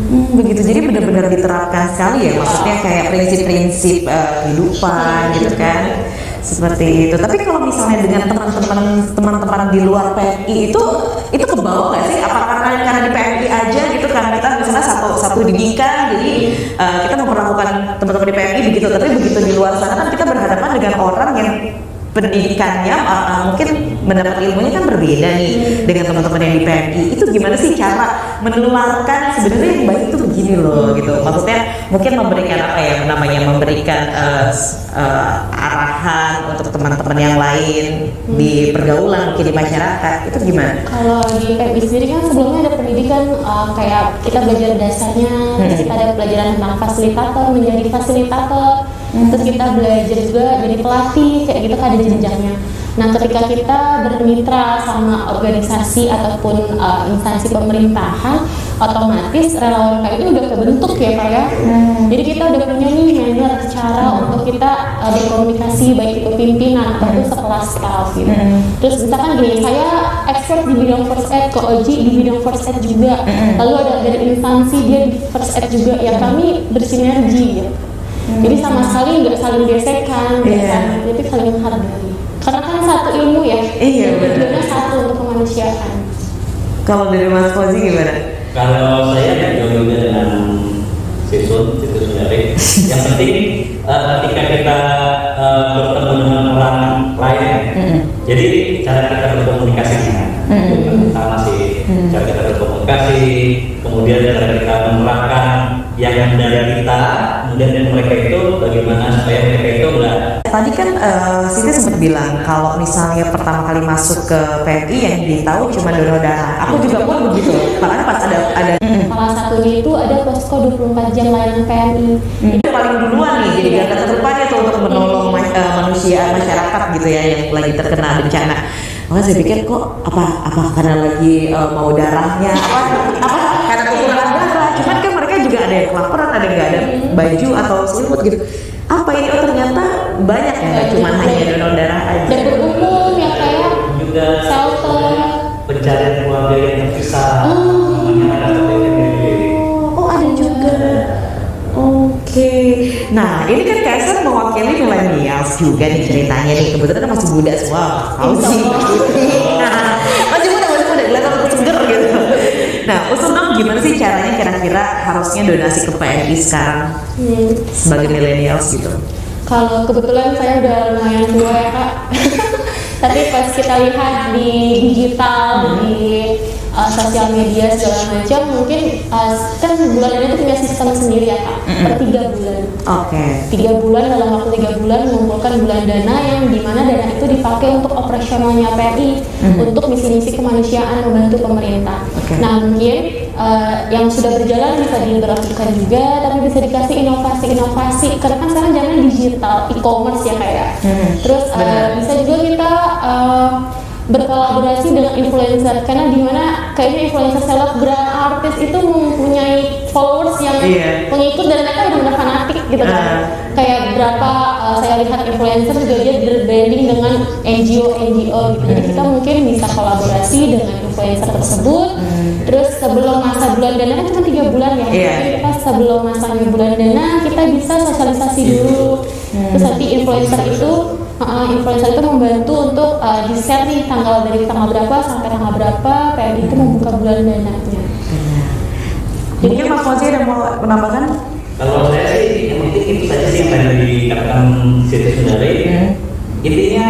Begitu, jadi benar-benar diterapkan sekali ya, maksudnya kayak prinsip-prinsip kehidupan gitu kan, seperti itu. Tapi kalau misalnya dengan teman-teman di luar PMI itu kebawa nggak sih? Apa karena di PMI aja gitu, karena kita misalnya satu didikan, jadi kita memperlakukan teman-teman di PMI begitu, tapi begitu di luar sana kan kita berhadapan dengan orang yang pendidikannya mungkin mendapat ilmunya kan berbeda nih dengan teman-teman yang di PMI. Itu gimana sih cara menularkan sebenarnya yang baik itu begini loh gitu, maksudnya mungkin memberikan apa ya namanya, memberikan arahan untuk teman-teman yang lain di pergaulan, mungkin di masyarakat, itu gimana? Kalau di PMI sendiri kan sebelumnya ada pendidikan kayak kita belajar dasarnya, terus kita ada pelajaran tentang fasilitator, menjadi fasilitator, terus kita belajar juga jadi pelatih, kayak gitu kan ada jenjangnya. Nah, ketika kita bermitra sama organisasi ataupun instansi pemerintahan, otomatis relawan PMI udah kebentuk ya Pak ya. Jadi kita udah punya nih manner cara untuk kita berkomunikasi, baik itu pimpinan ataupun sekelas staff gitu. Terus misalkan gini, saya expert di bidang first aid, Ko Oji di bidang first aid juga. Lalu ada dari instansi dia di first aid juga, ya kami bersinergi gitu. Jadi sama sekali nggak saling gesekan, tapi saling menghargai. Karena kan satu ilmu ya, tujuannya satu untuk kemanusiaan. Kalau dari Mas Fauzi gimana? Kalau saya jauh-jauhnya dengan Sisun dari yang penting ketika kita bertemu dengan orang lain, jadi cara kita berkomunikasi sama sih, cara kita berkomunikasi, kemudian cara kita menerapkan yang dari kita, kemudian mereka itu bagaimana supaya mereka itu enggak. Tadi kan Siti sempat bilang kalau misalnya pertama kali masuk ke PMI yang ditahu cuma donor darah. Aku juga pun begitu. Makanya pas ada salah satunya itu ada posko 24 jam layanan PMI. Itu paling duluan nih, jadi garda terdepannya tuh untuk menolong masyarakat gitu ya yang lagi terkena bencana. Makanya saya pikir kok apa karena lagi mau darahnya, apa karena kekurangan darah. Cuman kan mereka juga ada yang kelaparan, ada yang nggak ada baju atau selimut gitu. Apa ini? Oh ternyata banyak ya, nggak cuma hanya donor darah aja. Dapur umum ya kayak juga shelter, pencarian keluarga yang terpisah. Oh ada juga. Oke. Nah ini kan Kaisar mewakili millennials juga nih ceritanya nih. Kebetulan kan masih muda semua. Masih muda, kelihatan seger gitu. Nah, Usunam gimana sih caranya kira-kira harusnya donasi ke PMI sekarang sebagai millennials gitu? Kalau kebetulan saya udah lumayan tua ya Kak. Tapi pas kita lihat di digital, di sosial media segala macam, mungkin kan bulan ini tuh punya sistem sendiri ya Kak, per 3 bulan. Oke. 3 bulan, dalam waktu 3 bulan mengumpulkan bulan dana yang dimana dana itu dipakai untuk operasionalnya PMI, untuk misi-misi kemanusiaan membantu pemerintah. Nah mungkin yang sudah berjalan bisa diterapkan juga, tapi bisa dikasih inovasi-inovasi karena kan sekarang zaman digital, e-commerce ya kayak. Terus bisa juga kita berkolaborasi dengan influencer, karena dimana kayaknya influencer, selebgram, artis itu mempunyai followers yang pengikut dan mereka benar-benar fanatik gitu kan. Kayak berapa saya lihat influencer juga dia berbranding dengan NGO gitu. Jadi kita mungkin bisa kolaborasi dengan influencer tersebut. Terus sebelum masa bulan dana kan cuma 3 bulan ya. Jadi pas sebelum masanya bulan dana kita bisa sosialisasi dulu. Terus nanti influencer itu membantu untuk di-share nih dari tanggal berapa sampai tanggal berapa PMI itu membuka bulan dananya. Mungkin Mas Fauzi ada mau menambahkan? Kalau saya sih yang penting itu saja sih yang tadi dikatakan Siti Sundari. Intinya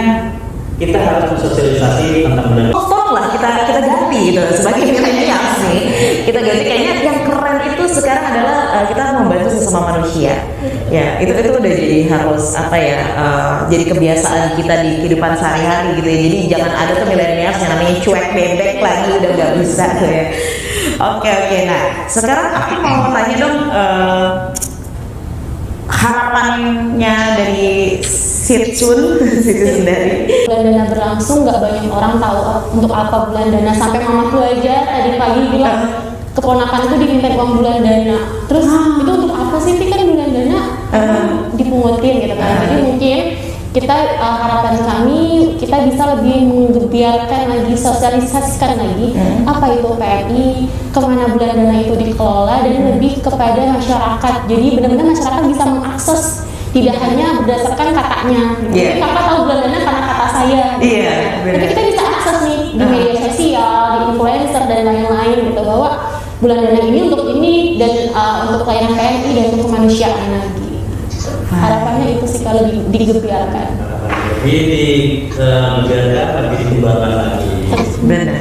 kita harus mensosialisasi tentang bulan. Tolonglah kita ganti gitu sebagai milenials nih. Kita ganti, kayaknya yang keren itu sekarang adalah kita membantu sesama manusia. Ya, itu udah jadi harus jadi kebiasaan kita di kehidupan sehari-hari gitu ya. Jadi jangan ada tuh milenials yang namanya cuek bebek lagi, udah nggak bisa tuh ya. Oke. Nah, sekarang aku mau tanya dong, harapannya dari Sitsun dari bulan dana berlangsung nggak banyak orang tahu untuk apa bulan dana, sampai mamaku aja tadi pagi bilang keponakan itu diminta uang bulan dana, terus itu untuk apa sih? Ini kan bulan dana dipungutin gitu kan. Jadi mungkin kita harapan kami kita bisa lebih menggebiarkan lagi, sosialisasikan lagi apa itu PMI, kemana bulan dana itu dikelola, dan lebih kepada masyarakat. Jadi benar-benar masyarakat bisa mengakses, tidak hanya berdasarkan katanya. Jadi kakak tahu bulan dana karena kata saya. Tapi kita bisa akses nih di media sosial, di influencer dan lain-lain gitu, bahwa bulan dana ini untuk ini dan untuk pelayanan PMI dan untuk kemanusiaan lagi. Harapannya itu sih kalau digebiarkan. Jadi digebiarkan, tapi dikembangkan lagi. Benar.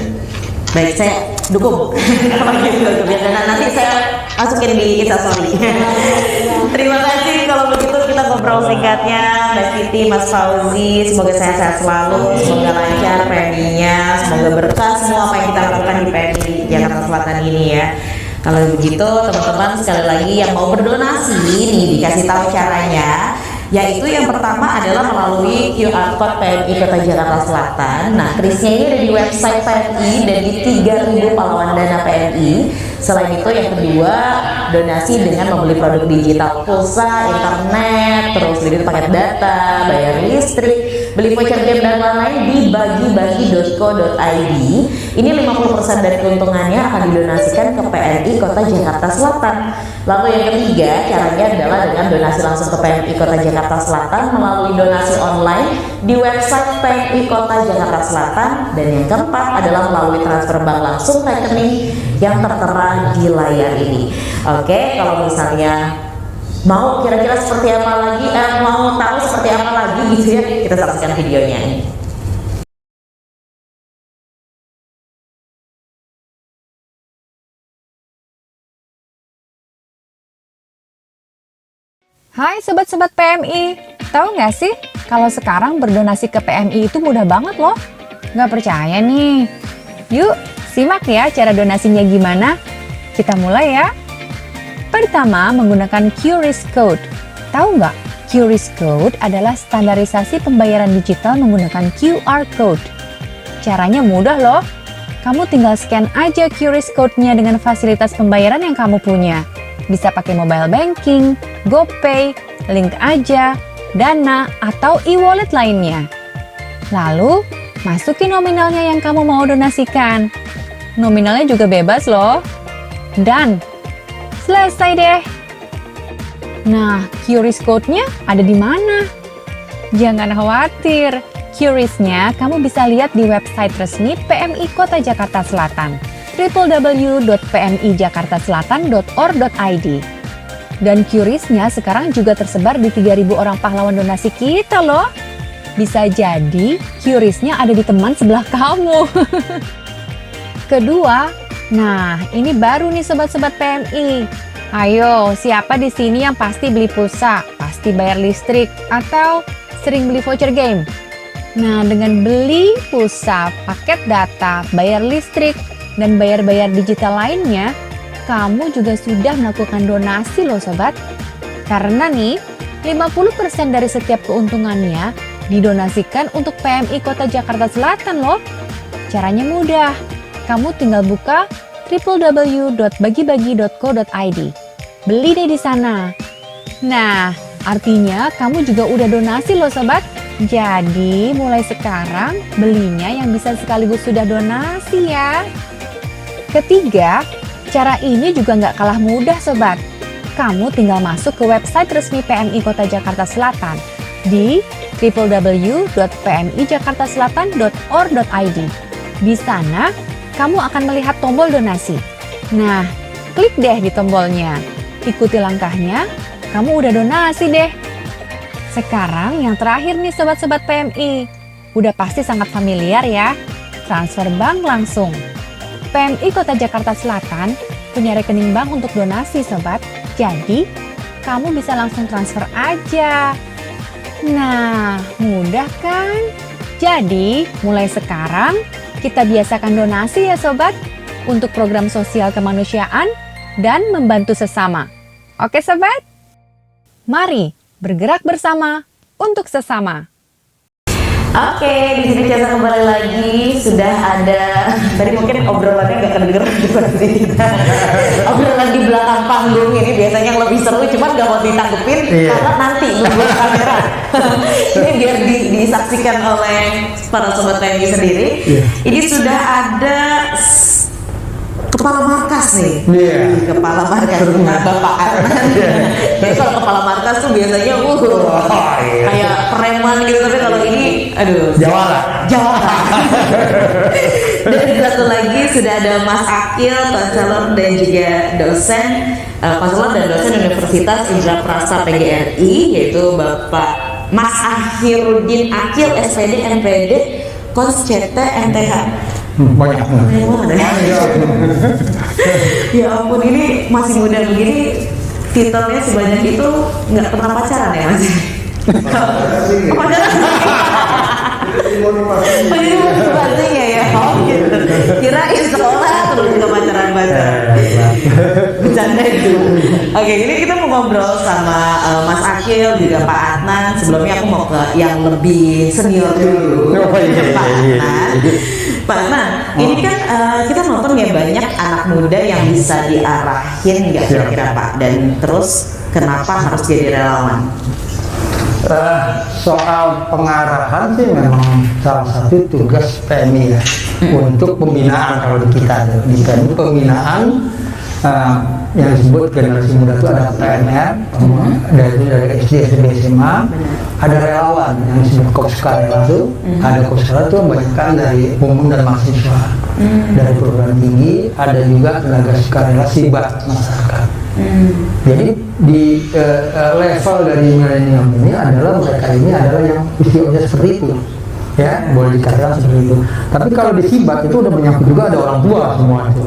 Baik, saya dukung. Nanti saya masukin di Instastory. Terima kasih. Kalau begitu kita ngobrol singkatnya, Mbak Siti, Mas Fauzi. Semoga sehat-sehat selalu, semoga lancar PMI-nya, semoga berkah semua apa yang kita lakukan di PMI Jakarta Selatan ini ya. Kalau begitu teman-teman, sekali lagi yang mau berdonasi nih dikasih tahu caranya, yaitu yang pertama adalah melalui QR Code PMI Kota Jakarta Selatan. Nah, krisnya ini ada di website PMI dan di 3.000 pahlawan dana PMI. Selain itu yang kedua, donasi dengan membeli produk digital, pulsa, internet, terus beli paket data, bayar listrik, beli voucher game dan lain-lain di bagi-bagi.co.id. Ini 50% dari keuntungannya akan didonasikan ke PMI Kota Jakarta Selatan. Lalu yang ketiga, caranya adalah dengan donasi langsung ke PMI Kota Jakarta Selatan melalui donasi online di website PMI Kota Jakarta Selatan. Dan yang keempat adalah melalui transfer bank langsung rekening yang tertera di layar ini. Oke, kalau misalnya mau kira-kira seperti apa lagi, mau tahu seperti apa lagi gitu ya, kita saksikan videonya ini. Hai sobat-sobat PMI, tahu nggak sih kalau sekarang berdonasi ke PMI itu mudah banget loh? Nggak percaya nih? Yuk, simak ya cara donasinya gimana. Kita mulai ya. Pertama, menggunakan QRIS Code. Tahu nggak? QRIS Code adalah standarisasi pembayaran digital menggunakan QR Code. Caranya mudah loh. Kamu tinggal scan aja QRIS Code-nya dengan fasilitas pembayaran yang kamu punya. Bisa pakai mobile banking, GoPay, Link Aja, Dana, atau e-wallet lainnya. Lalu, masukin nominalnya yang kamu mau donasikan. Nominalnya juga bebas loh. Dan selesai deh. Nah, QRIS Code-nya ada di mana? Jangan khawatir, QRIS-nya kamu bisa lihat di website resmi PMI Kota Jakarta Selatan, www.pmijakartaselatan.or.id. Dan QRIS-nya sekarang juga tersebar di 3.000 orang pahlawan donasi kita loh. Bisa jadi QRIS-nya ada di teman sebelah kamu. Kedua, nah ini baru nih sobat-sobat PMI. Ayo, siapa di sini yang pasti beli pulsa, pasti bayar listrik, atau sering beli voucher game? Nah, dengan beli pulsa, paket data, bayar listrik, dan bayar-bayar digital lainnya, kamu juga sudah melakukan donasi loh sobat. Karena nih, 50% dari setiap keuntungannya didonasikan untuk PMI Kota Jakarta Selatan loh. Caranya mudah. Kamu tinggal buka www.bagibagi.co.id. Beli deh di sana. Nah, artinya kamu juga udah donasi loh sobat. Jadi mulai sekarang belinya yang bisa sekaligus sudah donasi ya. Ketiga, cara ini juga nggak kalah mudah sobat. Kamu tinggal masuk ke website resmi PMI Kota Jakarta Selatan di www.pmijakartaselatan.or.id. Di sana, kamu akan melihat tombol donasi. Nah, klik deh di tombolnya. Ikuti langkahnya, kamu udah donasi deh. Sekarang yang terakhir nih sobat-sobat PMI. Udah pasti sangat familiar ya, transfer bank langsung. PMI Kota Jakarta Selatan punya rekening bank untuk donasi sobat. Jadi, kamu bisa langsung transfer aja. Nah, mudah kan? Jadi, mulai sekarang kita biasakan donasi ya sobat, untuk program sosial kemanusiaan dan membantu sesama. Oke sobat? Mari bergerak bersama untuk sesama. Oke, di sini Cesa kembali lagi. Sudah ada, tadi mungkin obrolannya nggak kedengeran seperti kita. Obrolan di belakang panggung ini biasanya yang lebih seru, cuman nggak mau ditanggepin karena nanti nungguin kamera. Ini biar disaksikan oleh para sobat PMI sendiri. Ini sudah ada kepala markas nih. Kepala markas Bapak Arman. Jadi kalau kepala markas tuh biasanya kayak preman gitu, tapi kalau ini aduh jawara. Dan satu lagi sudah ada Mas Akil, konselor dan juga dosen konselor dan dosen Universitas Indraprasta PGRI, yaitu Bapak Mas Akhirudin Akil SPD MPD Kons CT MTH. Banyak ya ampun, ini masih muda begini titelnya sebanyak itu nggak pernah pacaran ya Mas? Pacaran motivasinya ya, gitu. Kirain sekolah terus juga pacaran. Bercanda itu. Oke, ini kita mau ngobrol sama Mas Akil juga Pak Adnan. Sebelumnya aku mau ke yang lebih senior dulu. Pak Adnan, ini kan kita nonton ya banyak anak muda yang bisa diarahin nggak kira-kira Pak? Dan terus kenapa harus jadi relawan? Soal pengarahan sih memang salah satu tugas PMI ya, untuk pembinaan. Kalau di kita di PMI pembinaan yang disebut generasi muda itu ada PNR dari SD, SMP, SMA, ada relawan yang disebut Kopskarela itu, ada Kopskarela itu kebanyakan dari umum dan mahasiswa, dari perguruan tinggi, ada juga tenaga sukarela sibat masyarakat. Jadi di level dari milenial ini adalah mereka ini adalah yang usia seperti itu, ya boleh dikatakan seperti itu. Tapi kalau di sibat itu udah menyangkut juga ada orang tua semua itu,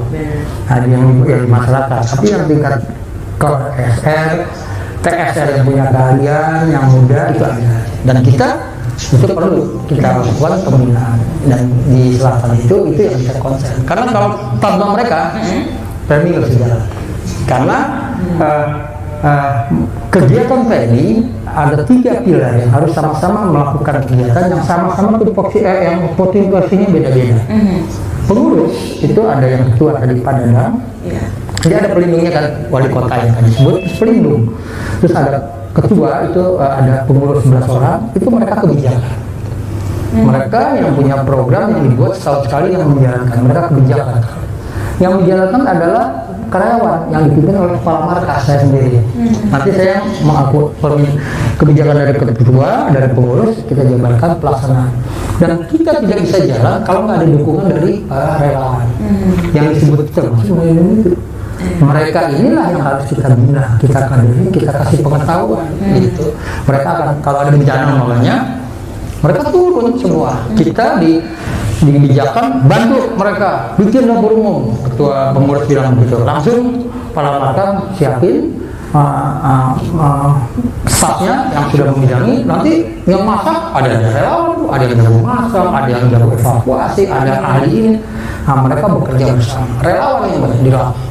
ada yang di masyarakat. Tapi yang tingkat KSR, TSR yang punya keahlian, yang muda itu ada. Dan kita itu perlu kita lakukan pembinaan, dan di selatan itu yang kita konsen. Karena kalau tanpa mereka, PMI nggak bisa jalan. Karena kegiatan PMI ada 3 pilar yang harus sama-sama melakukan kegiatan yang sama-sama yang motivasinya beda-beda. Pengurus itu ada yang ketua tadi Pak Danang, dia ada pelindungnya kan, wali kota yang tadi disebut pelindung. Terus ada ketua itu ada pengurus 11 orang, itu mereka kebijakan. Mereka yang punya program yang dibuat setahun sekali yang menjalankan, mereka kebijakan. Yang menjalankan adalah karyawan yang dipimpin oleh kepala markas saya sendiri. Nanti saya mengaku kebijakan dari ketua, dari pengurus, kita jabarkan pelaksanaan. Dan kita tidak bisa jalan kalau nggak ada dukungan dari para relawan yang disebut termasuk itu. Mereka inilah yang harus kita bina, kita kaderi, kita kasih pengetahuan. Gitu. Mereka akan kalau ada bencana namanya, mereka turun semua. Kita dibijakan bantu mereka bikin dapur umum, ketua pengurus bilang begitu, langsung para markas siapin staffnya yang sudah membidangi. Nanti yang masak ada relawan, ada yang jago masak, ada yang jago evakuasi, ada ahli ini. Mereka bekerja bersama, relawan yang dilakukan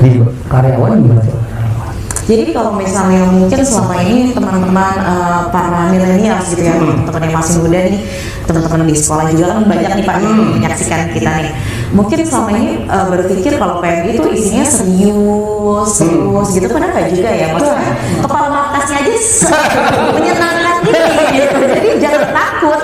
di karyawan dibantu. Jadi kalau misalnya mungkin selama ini teman-teman para milenial gitu ya, teman-teman yang masih muda nih, teman-teman di sekolah juga kan banyak nih Pak yang menyaksikan kita nih. Mungkin selama ini berpikir kalau PMI itu isinya serius gitu, padahal nggak juga ya. Maksudnya kepala markasnya aja menyenangkan gitu. Jadi jangan takut.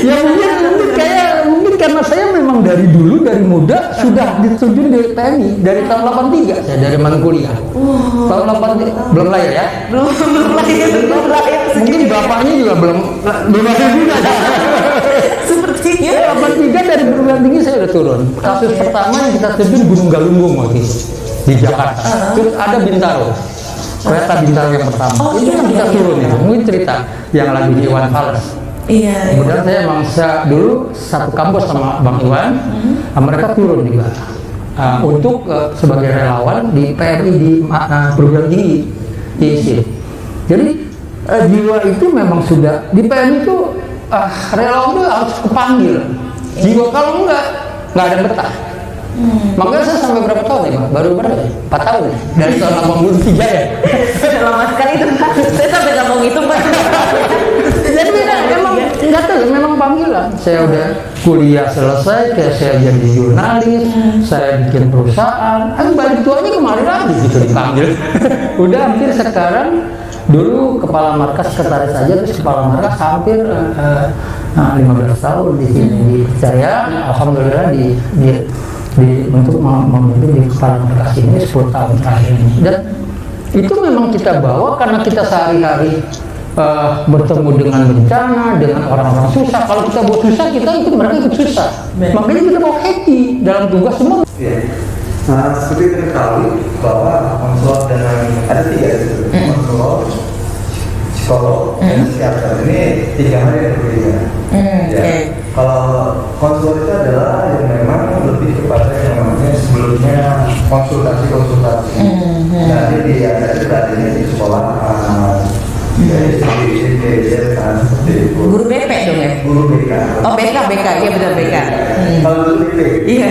Ya mungkin karena saya memang dari dulu, dari muda sudah diterjun di PMI dari tahun 83, saya dari zaman kuliah. Tahun 83 belum lahir ya? Belum lahir. Mungkin bapaknya juga belum lahir juga. Sepertinya 83 dari perguruan tinggi saya udah turun. Kasus pertama yang kita terjun Gunung Galunggung waktu itu di Jakarta. Terus ada Bintaro, kereta Bintaro yang pertama. Itu yang kita turun itu. Mungkin cerita yang lagi di Iwan Fals. Iya. Kemudian saya emang dulu satu kampus sama Bang Iwan, mereka turun juga untuk sebagai relawan di PMI di perguruan tinggi di ISIP. Jadi jiwa itu memang sudah di PMI itu relawan itu harus kepanggil. Jiwa kalau nggak ada betah. Makanya saya sampai berapa tahun ya, Pak? Baru berapa? 4 tahun ya? Dari tahun 83 ya. Sudah lama sekali itu, Pak. Saya sampai nggak mau ngitung, Pak. Jadi memang nggak tahu, memang panggilan. Saya udah kuliah selesai, kayak saya jadi jurnalis, saya bikin perusahaan. Balik tuanya kemarin lagi gitu dipanggil. Udah hampir sekarang. Dulu kepala markas sekretaris saja, terus kepala markas hampir 15 tahun di sini dipercaya. Alhamdulillah untuk memimpin di kepala markas ini 10 tahun terakhir ini. Dan itu memang kita bawa karena kita sehari-hari bertemu dengan bencana, dengan orang-orang susah. Kalau kita buat susah, kita ikut mereka ikut susah. Makanya kita mau happy dalam tugas semua. Nah, seperti kita ketahui bahwa konselor dengan ada 3 konselor, psikolog, dan psikiater ini 3 hal yang berbeda. Kalau konselor itu adalah yang memang lebih kepada yang namanya sebelumnya konsultasi. Nah, dia tadinya di sekolah. Guru BP dong ya? Guru BK. Oh BK, iya benar BK. Kalau dulu BP, iya.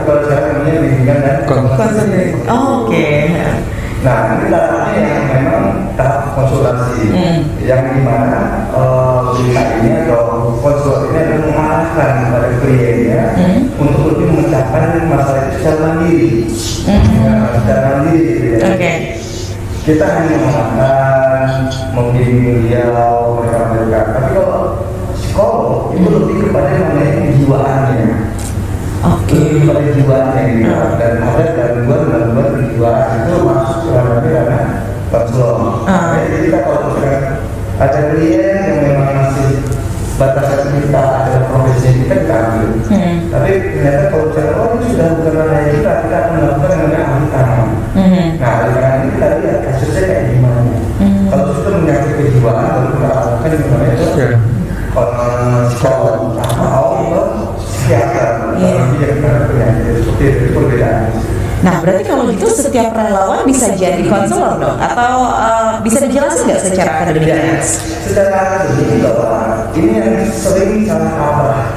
Kalau sekarang ini bimbingan dan konseling. Oke. Nah, ini tahapnya yang memang tahap konsultasi, yang dimana BK ini atau konsultan ini adalah mengarahkan pada kliennya untuk lebih memecahkan masalah itu secara mandiri. Secara mandiri, gitu ya. Oke. Kita hanya mengarahkan, membimbing beliau, mereka. Tapi kalau psikolog itu lebih kepada mengenai kejiwaannya. Lebih kepada kejiwaannya gitu. Dan ada gangguan kejiwaan itu masuk ke ranah konselor. Jadi kita kalau misalkan ada klien yang memang masih batasan kita adalah profesi kita ambil. Tapi ternyata kalau misalkan ini sudah bukan ranah kita akan melakukan yang namanya ahli tangan. Nah, ahli tangan ini kita lihat kasusnya kayak gimana. Kalau itu menyangkut kejiwaan, kalau kita lakukan yang namanya itu psikolog atau psikiater. Seperti itu perbedaan. Nah, berarti kalau gitu setiap relawan bisa jadi konselor dong? Atau bisa dijelaskan nggak secara akademik? Secara akademik bahwa ini yang sering salah kaprah.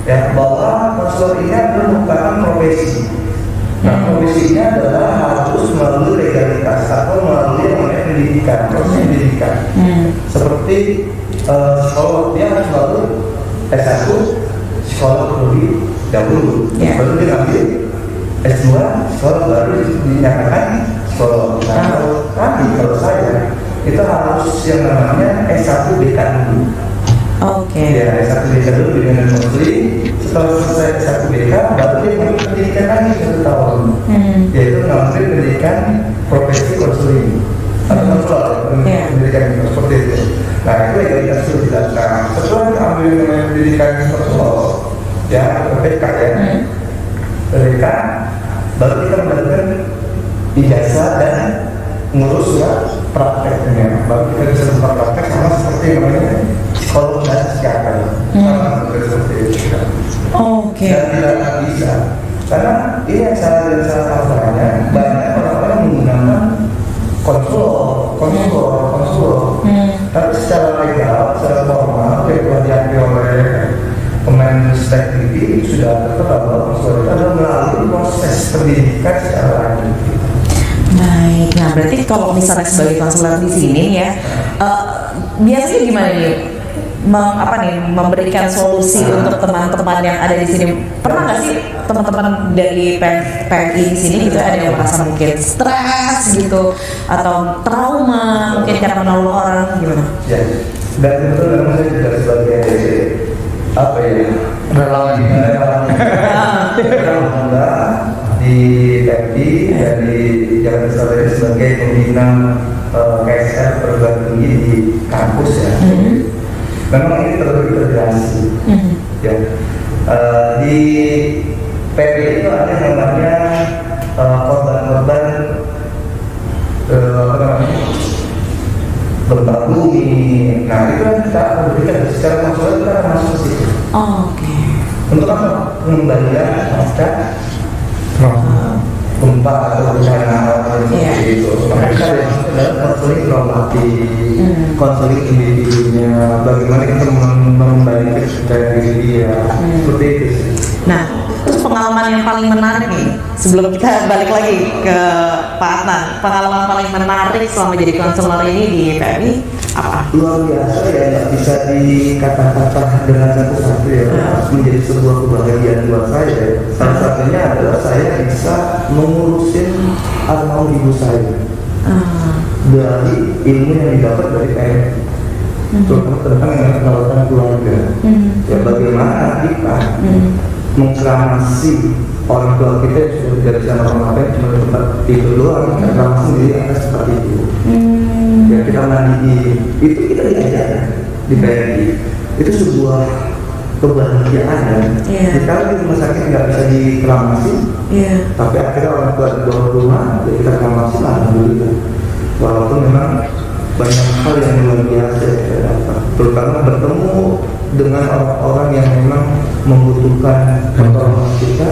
Ya, bahwa konselor ini adalah merupakan profesi. Nah, profesinya adalah harus melalui legalitas atau melalui yang namanya pendidikan, proses pendidikan. Seperti psikolog, dia harus melalui S1 psikolog dahulu, baru dia ambil S2 psikolog, baru dinyatakan psikolog. Nah, kalau saya itu harus yang namanya S1 BK dulu. Ya, S1 BK dulu dengan konseling. Setelah selesai S1 BK, baru dia mau pendidikan lagi 1 tahun. Yaitu ngambil pendidikan profesi konseling atau konselor, pendidikan seperti itu. Nah, itu legalitas itu dilakukan. Setelah ambil pendidikan konselor, ya PPK ya, PPK, baru kita mendapatkan ijazah dan ngurus ya prakteknya. Baru kita bisa membuat praktek sama seperti yang namanya psikolog dan psikiater. Seperti itu. Dan tidak bisa, karena ini yang salah kaprahnya banyak orang-orang menggunakan konselor. Tapi secara legal, secara formal, yang telah diakui oleh Kemenristek TV sudah tertera bahwa konselor itu adalah melalui proses pendidikan secara lanjut. Baik, nah berarti kalau misalnya sebagai konselor di sini ya, biasanya gimana nih? Memberikan solusi untuk teman-teman yang ada di sini. Pernah nggak sih teman-teman dari PMI di sini gitu ada yang merasa mungkin stres gitu atau trauma mungkin karena menolong orang gimana? Ya, dan itu memang saya juga sebagai relawan di PMI dan di Jakarta Selatan sebagai pembina KSR perguruan tinggi di kampus ya. Memang ini terintegrasi. Ya. Di PMI itu ada yang namanya korban-korban gempa bumi. Nah, itu kan kita berikan secara konselor kita akan masuk ke situ. Untuk apa? Pengembalian pasca gempa atau bencana alam seperti itu. Mereka adalah konseling traumatik, konseling individunya, bagaimana kita mengembalikan kepercayaan diri dia, seperti itu. Nah, terus pengalaman yang paling menarik nih, sebelum kita balik lagi ke Pak Adnan, pengalaman paling menarik selama jadi konselor ini di PMI apa? Luar biasa ya, nggak bisa dikata-kata dengan satu-satu ya, menjadi sebuah kebahagiaan buat saya. Salah satunya adalah saya bisa mengurusin almarhum ibu saya dari ilmu yang didapat dari PMI, terutama tentang yang perawatan keluarga. Ya bagaimana kita mengreklamasi orang tua kita yang sudah tidak bisa melakukan cuma tempat tidur doang, reklamasi sendiri akan seperti itu. Ya kita mandiin, itu kita diajarkan di PMI. Itu sebuah kebahagiaan kan. Kalau di rumah sakit nggak bisa direklamasi, tapi akhirnya orang tua dibawa ke rumah, ya kita reklamasi lah, alhamdulillah. Walaupun memang banyak hal yang luar biasa yang saya dapat, terutama bertemu dengan orang-orang yang memang membutuhkan pertolongan kita,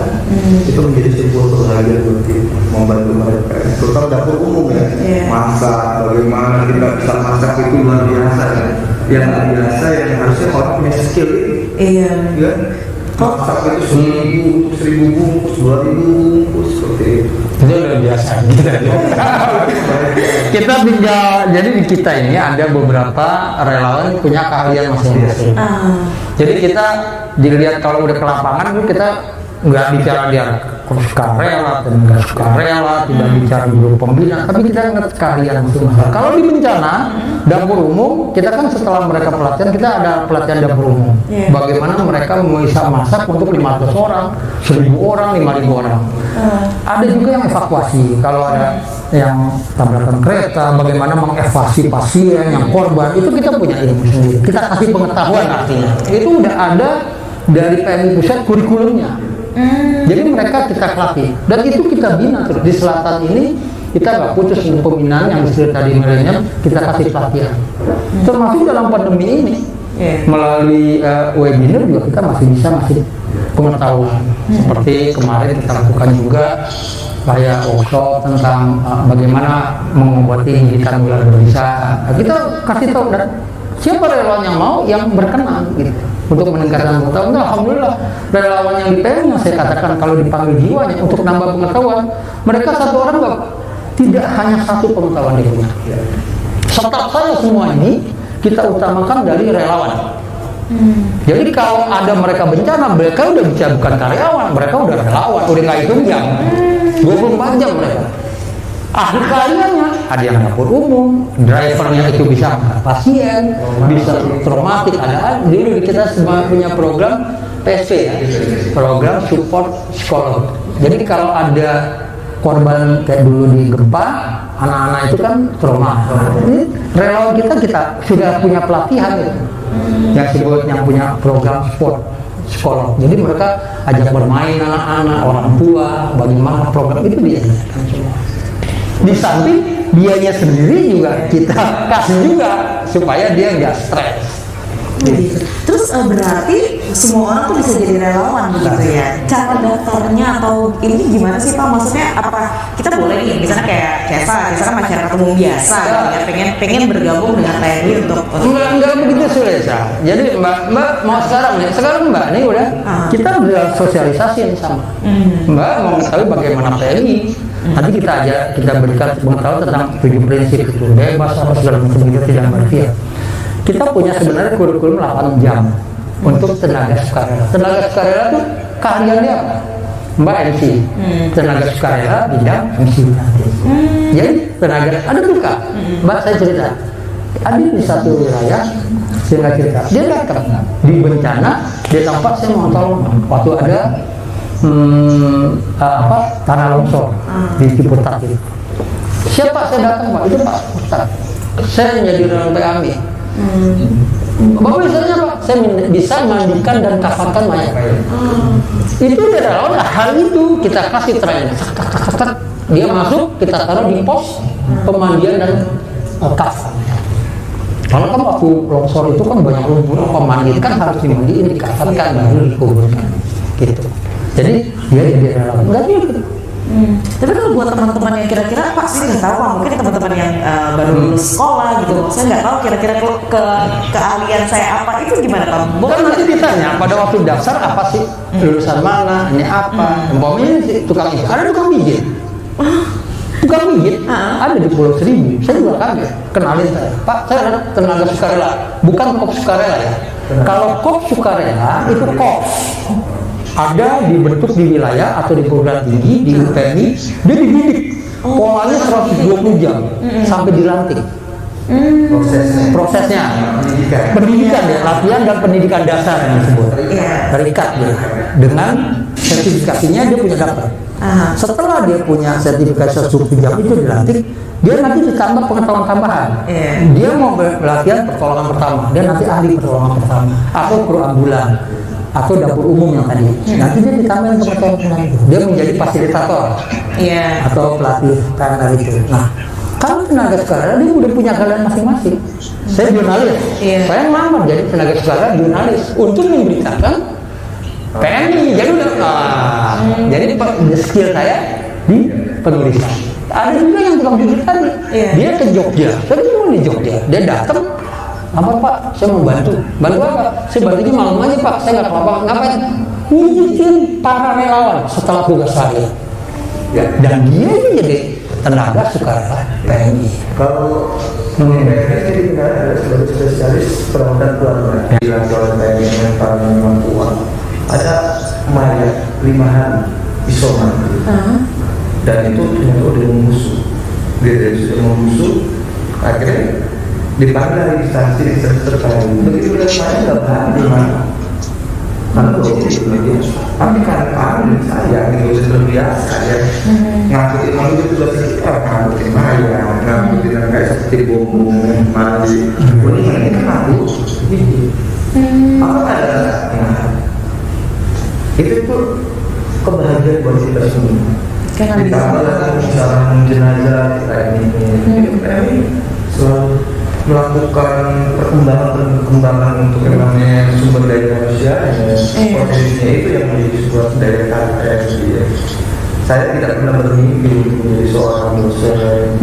itu menjadi sebuah kebahagiaan buat kita, membantu mereka, terutama dapur umum ya, masak, bagaimana kita bisa masak itu luar biasa ya, yang luar biasa yang harusnya orang punya skill itu, ya. Masak itu 1.000 bungkus, 2.000 bungkus seperti itu. Itu udah biasa kita tinggal, jadi di kita ini ada beberapa relawan punya keahlian masing-masing. Jadi kita dilihat kalau udah ke lapangan kita nggak bicara dia sukarela, tidak sukarela, tidak bicara guru pembina, tapi kita ngerti keahlian masing-masing. Kalau di bencana dapur umum, kita kan setelah mereka pelatihan, kita ada pelatihan dapur umum. Bagaimana mereka bisa masak untuk 500 orang, 1.000 orang, 5.000 orang. Ada juga yang evakuasi, kalau ada yang tabrakan kereta, bagaimana mengevakuasi pasien, yang korban, itu kita punya ilmu sendiri. Kita kasih pengetahuan artinya. Itu udah ada dari PMI pusat kurikulumnya. Jadi mereka kita latih dan itu kita bina terus di selatan ini. Kita nggak putus untuk pembinaan yang disebut tadi milenial, kita kasih pelatihan. Termasuk dalam pandemi ini melalui webinar juga kita masih bisa ngasih pengetahuan. Seperti kemarin kita lakukan juga kayak workshop tentang bagaimana mengobati gigitan ular berbisa. Kita kasih tahu dan siapa relawan yang mau, yang berkenan gitu untuk meningkatkan pengetahuan. Alhamdulillah relawan yang di PMI saya katakan kalau dipanggil jiwanya untuk nambah pengetahuan, mereka satu orang tidak hanya satu pengetahuan dia punya. Staf saya semua ini kita utamakan dari relawan. Jadi kalau ada mereka bencana, mereka udah bisa bukan karyawan, mereka udah relawan, udah nggak hitung jam, 24 jam mereka. Ahli keahliannya, ada yang dapur umum, drivernya itu bisa pasien, bisa traumatik, ada dulu kita semua punya program PSP ya, program support psikolog. Jadi kalau ada korban kayak dulu di gempa, anak-anak itu kan trauma. Ini relawan kita sudah punya pelatihan gitu, yang punya program support psikolog. Jadi mereka ajak bermain anak-anak, orang tua, bagaimana program itu diajarkan semua. Di samping dianya sendiri juga kita kasih juga supaya dia nggak stres. Terus berarti semua orang tuh bisa jadi relawan begitu ya? Cara daftarnya atau ini gimana sih Pak? Maksudnya apa kita boleh nih misalnya kayak Cesa kan masyarakat umum biasa ya, pengen bergabung dengan PMI untuk enggak begitu sulit ya. Jadi Mbak mau sekarang Mbak ini udah kita udah sosialisasi sama Mbak mau mengetahui bagaimana PMI. Nanti kita berikan pengetahuan tentang 7 prinsip itu bebas apa segala macam itu tidak berpihak. Kita punya sebenarnya kurikulum 8 jam untuk tenaga sukarela. Tenaga sukarela itu keahliannya apa? Mbak MC, tenaga sukarela bidang MC. Jadi tenaga ada duka. Mbak saya cerita, ada di satu wilayah saya cerita, dia datang di bencana, dia tampak saya mau tolong waktu ada tanah longsor di Ciputat itu. Siapa saya datang Pak? Itu Pak Ustaz. Saya menjadi relawan PMI. Bapak misalnya Pak, saya bisa mandikan dan kafankan mayat. Itu relawan hal itu kita kasih training. Dia masuk, kita taruh di pos pemandian dan kafan. Karena kan waktu longsor itu kan banyak lumpur, pemandian kan harus dimandiin, dikafankan baru dikuburkan. Gitu. Jadi dia jadi relawan. Enggak gitu. Tapi kalau buat teman-teman yang kira-kira Pak sih nggak tahu Pak, mungkin teman-teman yang baru lulus sekolah gitu, saya nggak tahu kira-kira keahlian saya apa, itu gimana Pak? Bukan nanti ditanya pada waktu daftar apa sih lulusan mana, ini apa, umpamanya si tukang itu, ada tukang pijit. Tukang pijit ada di Pulau Seribu, saya juga kaget, kenalin saya, Pak saya ada tenaga sukarela, bukan kop sukarela ya. Kalau kop sukarela itu kop ada dibentuk di wilayah atau di perguruan tinggi di UPMI, dia dididik polanya 120 jam sampai dilantik. Prosesnya pendidikan ya, latihan dan pendidikan dasar yang disebut terikat dia dengan sertifikasinya dia punya dapat. Setelah dia punya sertifikasi 120 jam itu dilantik, dia nanti ditambah pengetahuan tambahan. Dia mau latihan pertolongan pertama, dia nanti ahli pertolongan pertama atau kru ambulan atau dapur umum yang tadi. Nanti dia ditambahin pengetahuan itu. Dia menjadi fasilitator atau pelatih PNR itu. Nah, kalau tenaga sukarela dia udah punya kalian masing-masing. Saya jurnalis, saya melamar jadi tenaga sukarela jurnalis untuk memberitakan PMI. Jadi jadi skill saya di penulisan. Ada juga yang tukang jujur tadi, dia ke Jogja, saya cuma di Jogja, dia datang. Apa Pak? Saya mau bantu apa? Saya bantunya malam aja Pak, saya nggak apa-apa, ngapain? Nyijitin para relawan setelah tugas saya. Dan dia jadi tenaga sukarela PMI. Kalau PMI kita ada sebagai spesialis perawatan keluarga di laporan PMI yang paling mampuan. Ada mayat 5 hari isoman, dan itu ternyata udah membusuk. Dia sudah membusuk, akhirnya dipanggil dari instansi terkait. Begitu lihat saya nggak berani di mana. Karena begitu tapi karena saya itu sudah biasa ya. Ngangkutin orang itu sudah sekitar ngangkutin maya, ngangkutin kayak seperti bom mati. Ini kan aku. Apa ada? Itu tuh kebahagiaan buat kita semua. Ditambah lagi misalnya jenazah kayak ini selalu melakukan perkembangan untuk yang namanya sumber daya manusia, potensinya itu yang menjadi sebuah daya tarik. Saya tidak pernah bermimpi menjadi seorang dosen,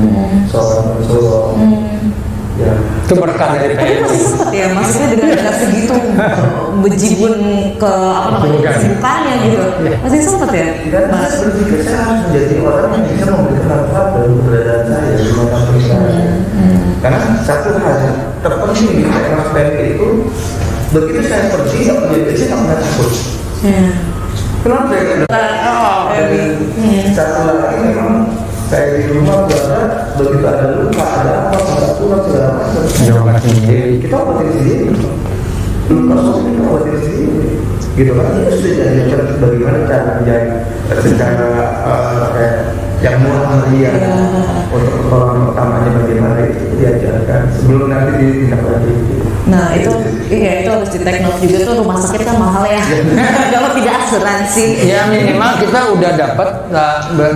seorang konselor. Ya, itu berkah dari tapi masih sempat ya, maksudnya dengan segitu bejibun ke kesibukannya gitu, masih sempat ya. Karena saya berpikir saya harus menjadi orang yang bisa memberikan manfaat dari keberadaan saya di mata perusahaan. Karena satu hal terpenting di Mas PMI itu, begitu saya pergi nggak menjadi saya nggak pernah takut. Kenapa ya? Satu lagi memang saya di rumah berada, begitu ada luka, ada apa, pulang segala macam. Kita obatin sendiri. Luka sosial kita obatin sendiri. Gitu kan? Itu sudah diajarkan bagaimana cara menjadi secara yang murah meriah untuk pertolongan pertamanya bagaimana itu diajarkan sebelum nanti ditindaklanjuti. Nah itu harus di take note juga tuh, rumah sakit kan mahal ya. Kalau tidak asuransi. Ya minimal kita udah dapat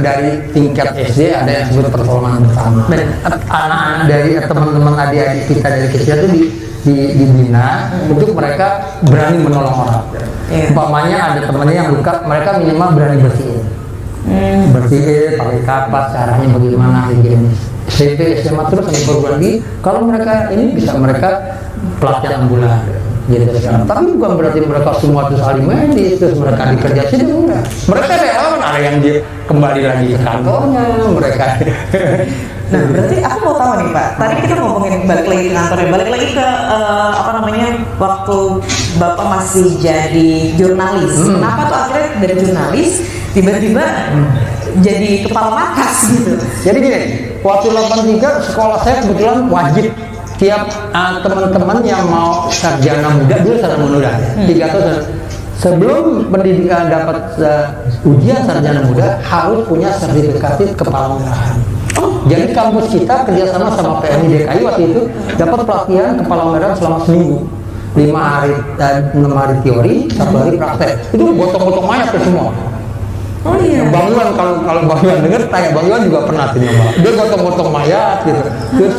dari tingkat SD ada yang disebut pertolongan pertama. Anak-anak dari teman-teman adik-adik kita dari kecil tuh dibina untuk mereka berani menolong orang. Umpamanya ada temannya yang luka, mereka minimal berani bersihin. Bersihin, pakai kapas, caranya bagaimana gini. SMP, SMA terus sampai perguruan tinggi. Kalau mereka ini bisa mereka pelatihan ambulan gitu. Tapi bukan berarti mereka semua terus ahli medis, terus mereka dikerja sini enggak. Mereka relawan, ada yang dia kembali lagi ke kantornya mereka. Nah berarti aku mau tahu nih Pak, tadi kita ngomongin balik lagi ke kantornya, balik lagi ke waktu Bapak masih jadi jurnalis. Kenapa tuh akhirnya dari jurnalis tiba-tiba jadi kepala markas gitu? Jadi gini, waktu 83 sekolah saya kebetulan wajib tiap teman-teman yang mau sarjana muda, dulu sarjana muda 3 tahun sebelum pendidikan dapat ujian sarjana muda harus punya sertifikasi kepala merahan. Jadi kampus kita kerjasama sama PMI DKI waktu itu dapat pelatihan kepala merah selama seminggu, 5 hari dan 6 hari teori, 1 hari praktek. Itu gotong-gotong mayat tuh semua. Oh iya. Bang Iwan, kalau Bang Iwan denger, tanya Bang Iwan juga pernah tuh nyoba. Dia gotong-gotong mayat gitu. Terus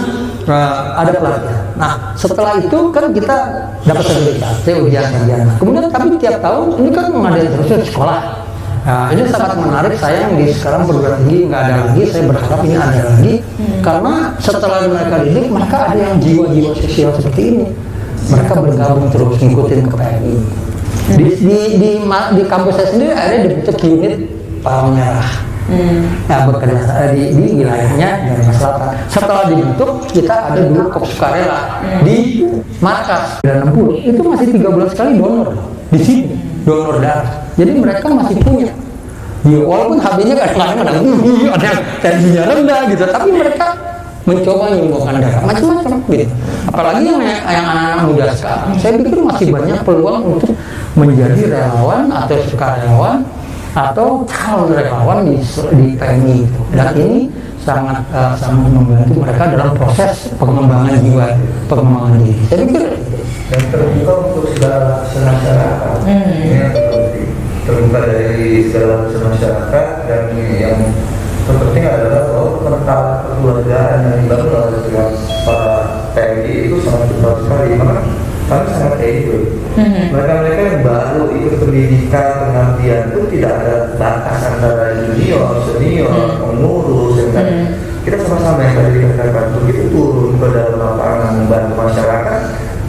ada pelatihan. Nah setelah itu kan kita dapat sertifikasi ujian sarjana. Kemudian tapi tiap tahun ini kan mengadakan terus sekolah. Nah, ini sangat menarik. Sayang di sekarang perguruan tinggi nggak ada lagi. Saya berharap ini ada lagi, karena setelah mereka didik, maka ada yang jiwa-jiwa sosial seperti ini. Mereka bergabung terus ngikutin ke PMI. Di kampus saya sendiri ada dibentuk unit Palang Merah. Nah, bekerja di wilayahnya Jakarta Selatan. Setelah dibentuk, kita ada dulu Kop Sukarela di markas. Dan 60 itu masih 3 bulan sekali donor di sini, donor darah. Jadi mereka masih punya. Ya, walaupun HB-nya kadang-kadang tinggi, ada yang tensinya rendah gitu, tapi mereka mencoba menyumbangkan darah macam-macam gitu. Apalagi yang anak-anak muda sekarang, saya pikir masih banyak peluang untuk menjadi relawan atau sukarelawan atau calon relawan di PMI itu. Dan ini sangat membantu mereka dalam proses pengembangan jiwa, pengembangan diri. Saya pikir dan terbuka untuk segala lapisan masyarakat. Terbuka dari segala lapisan masyarakat, dan yang terpenting adalah bahwa kental kekeluargaan yang dibangun oleh para PMI itu sangat besar sekali. Karena kami sangat ego. Mereka-mereka yang baru ikut pendidikan pengabdian itu tidak ada batas antara junior, senior, pengurus, kita sama-sama yang tadi dikatakan, begitu turun ke dalam lapangan membantu masyarakat,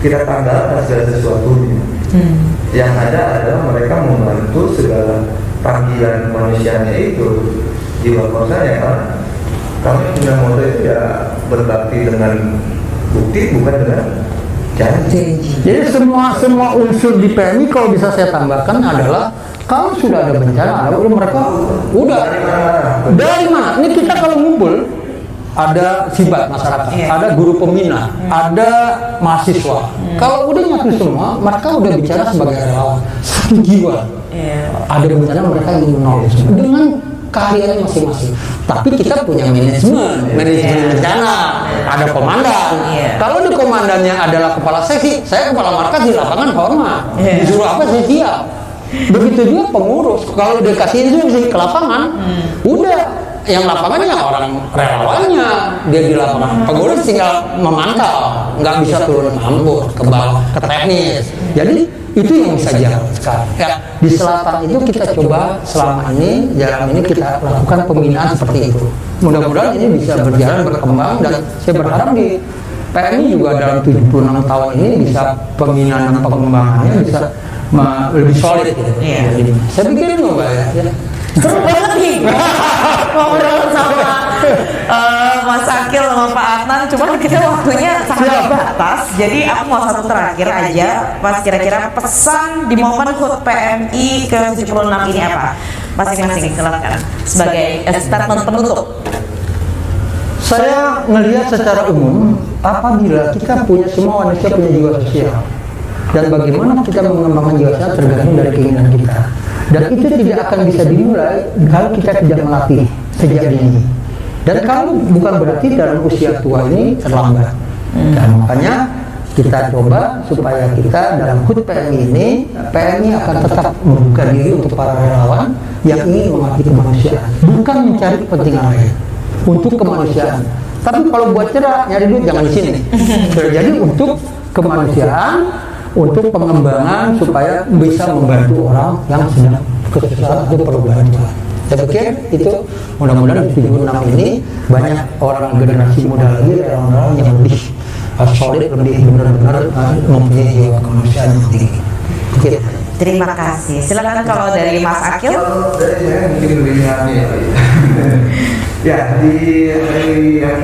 kita tanggalkan segala sesuatunya. Yang ada adalah mereka membantu segala panggilan manusianya itu. Jiwa korsanya kan, kami punya moto itu ya berbakti dengan bukti, bukan dengan janji. Jadi semua unsur di PMI kalau bisa saya tambahkan adalah kalau sudah ada bencana, mereka udah dari mana? Ini kita kalau ngumpul ada sibat masyarakat, ada guru pembina, ada mahasiswa. Kalau udah nyatu semua, mereka udah bicara sebagai relawan, satu jiwa. Ada bencana mereka ingin menolong dengan keahliannya masing-masing. Tapi kita punya manajemen bencana, ada komandan. Kalau di komandannya adalah kepala seksi, saya kepala markas di lapangan hormat. Disuruh apa saya siap. Begitu juga pengurus. Kalau dikasih instruksi ke lapangan, udah yang lapangannya orang relawannya, dia di lapangan. Pengurus tinggal memantau, nggak bisa turun campur ke bawah, ke teknis. Jadi itu yang bisa jalan sekarang. Ya, di selatan itu kita coba selama ini, jalan ini kita lakukan pembinaan seperti itu. Mudah-mudahan ini bisa berjalan berkembang, dan saya berharap di PMI juga dalam 76 tahun ini bisa pembinaan dan pengembangannya bisa lebih solid gitu. Jadi, saya pikir itu Mbak ya. Seru banget nih ngobrol sama Mas Akil sama Pak Adnan, cuma kita waktunya sangat terbatas. Jadi aku mau satu terakhir aja, Mas, kira-kira pesan di momen HUT PMI ke-76 ini apa? Masing-masing silakan sebagai statement penutup. Saya melihat secara umum, apabila kita punya, semua manusia punya jiwa sosial, dan bagaimana kita mengembangkan jiwa sosial tergantung dari keinginan kita. Dan itu tidak akan bisa dimulai kalau kita tidak melatih sejak dini. Dan kalau bukan berarti dalam usia tua ini terlambat. Dan makanya kita coba supaya kita dalam HUT PMI ini, PMI akan tetap membuka diri untuk para relawan yang ingin mengabdi kemanusiaan, bukan mencari kepentingan lain, untuk kemanusiaan. Tapi kalau buat cerah nyari duit jangan di sini. Jadi untuk kemanusiaan, untuk pengembangan supaya bisa membantu orang yang sedang kesusahan atau perlu bantuan. Saya pikir itu mudah-mudahan di 76 ini banyak orang generasi muda lagi, orang-orang yang lebih solid, lebih benar-benar mempunyai jiwa kemanusiaan yang tinggi. Terima kasih. Silakan kalau dari Mas Akil. Dari saya mungkin lebih ya, di hari yang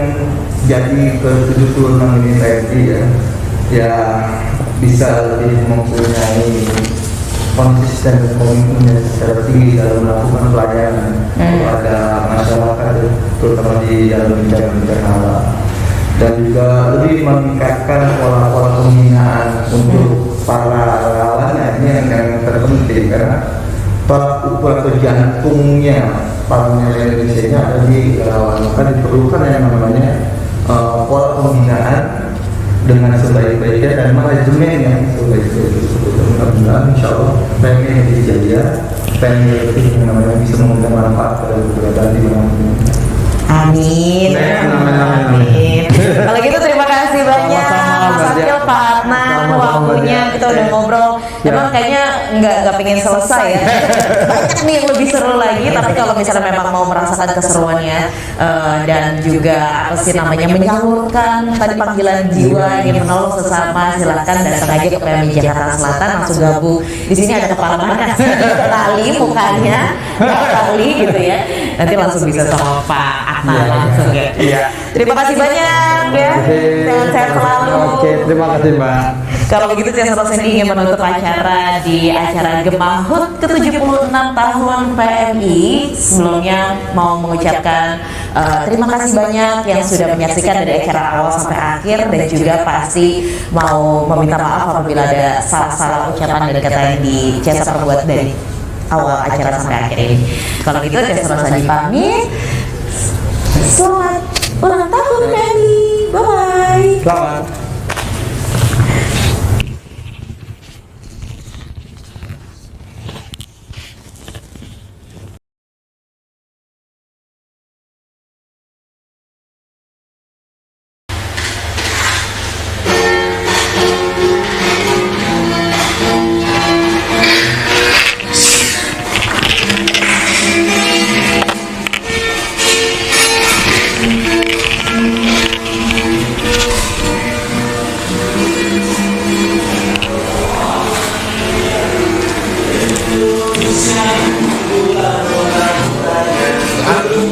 jadi ke-76 ini PMI ya bisa lebih mempunyai konsisten dan komitmen secara tinggi dalam melakukan pelayanan kepada masyarakat, terutama di dalam bencana alam, dan juga lebih meningkatkan pola-pola pembinaan untuk para relawan. Ini yang terpenting, karena ukuran atau jantungnya Palang Merah Indonesia ada di relawan. Maka diperlukan yang namanya pola pembinaan dengan sebaik-baiknya dan manajemen yang sebaik-baiknya. Mudah-mudahan insya Allah PMI yang dijadikan PMI yang namanya bisa memberikan manfaat pada keberadaan di mana-mana. Amin. Amin. Kalau gitu terima kasih banyak Mas Akil, Pak Adnan, waktunya kita udah ngobrol. Emang kayaknya nggak pengen selesai ya. Banyak nih yang lebih seru lagi. Tapi kalau misalnya memang mau merasakan keseruannya dan juga apa sih namanya menyalurkan tadi panggilan jiwa ingin menolong sesama, silakan datang aja ke PMI Jakarta Selatan, langsung gabung. Di sini ada kepala markas kali mukanya, kali gitu ya. Nanti langsung bisa sama Pak Adnan langsung ya. Terima kasih banyak ya. Sehat-sehat selalu. Oke, terima kasih Mbak. Kalau begitu saya Sandy ingin menutup acara di acara Gema HUT ke-76 tahun PMI. Sebelumnya mau mengucapkan terima kasih banyak yang sudah menyaksikan dari acara awal sampai akhir, dan juga pasti mau meminta maaf apabila ada salah-salah ucapan dan kata yang saya perbuat dari awal acara sampai akhir ini. Kalau gitu saya Sandy pamit. Selamat ulang tahun PMI. Bye bye. Selamat. Satu,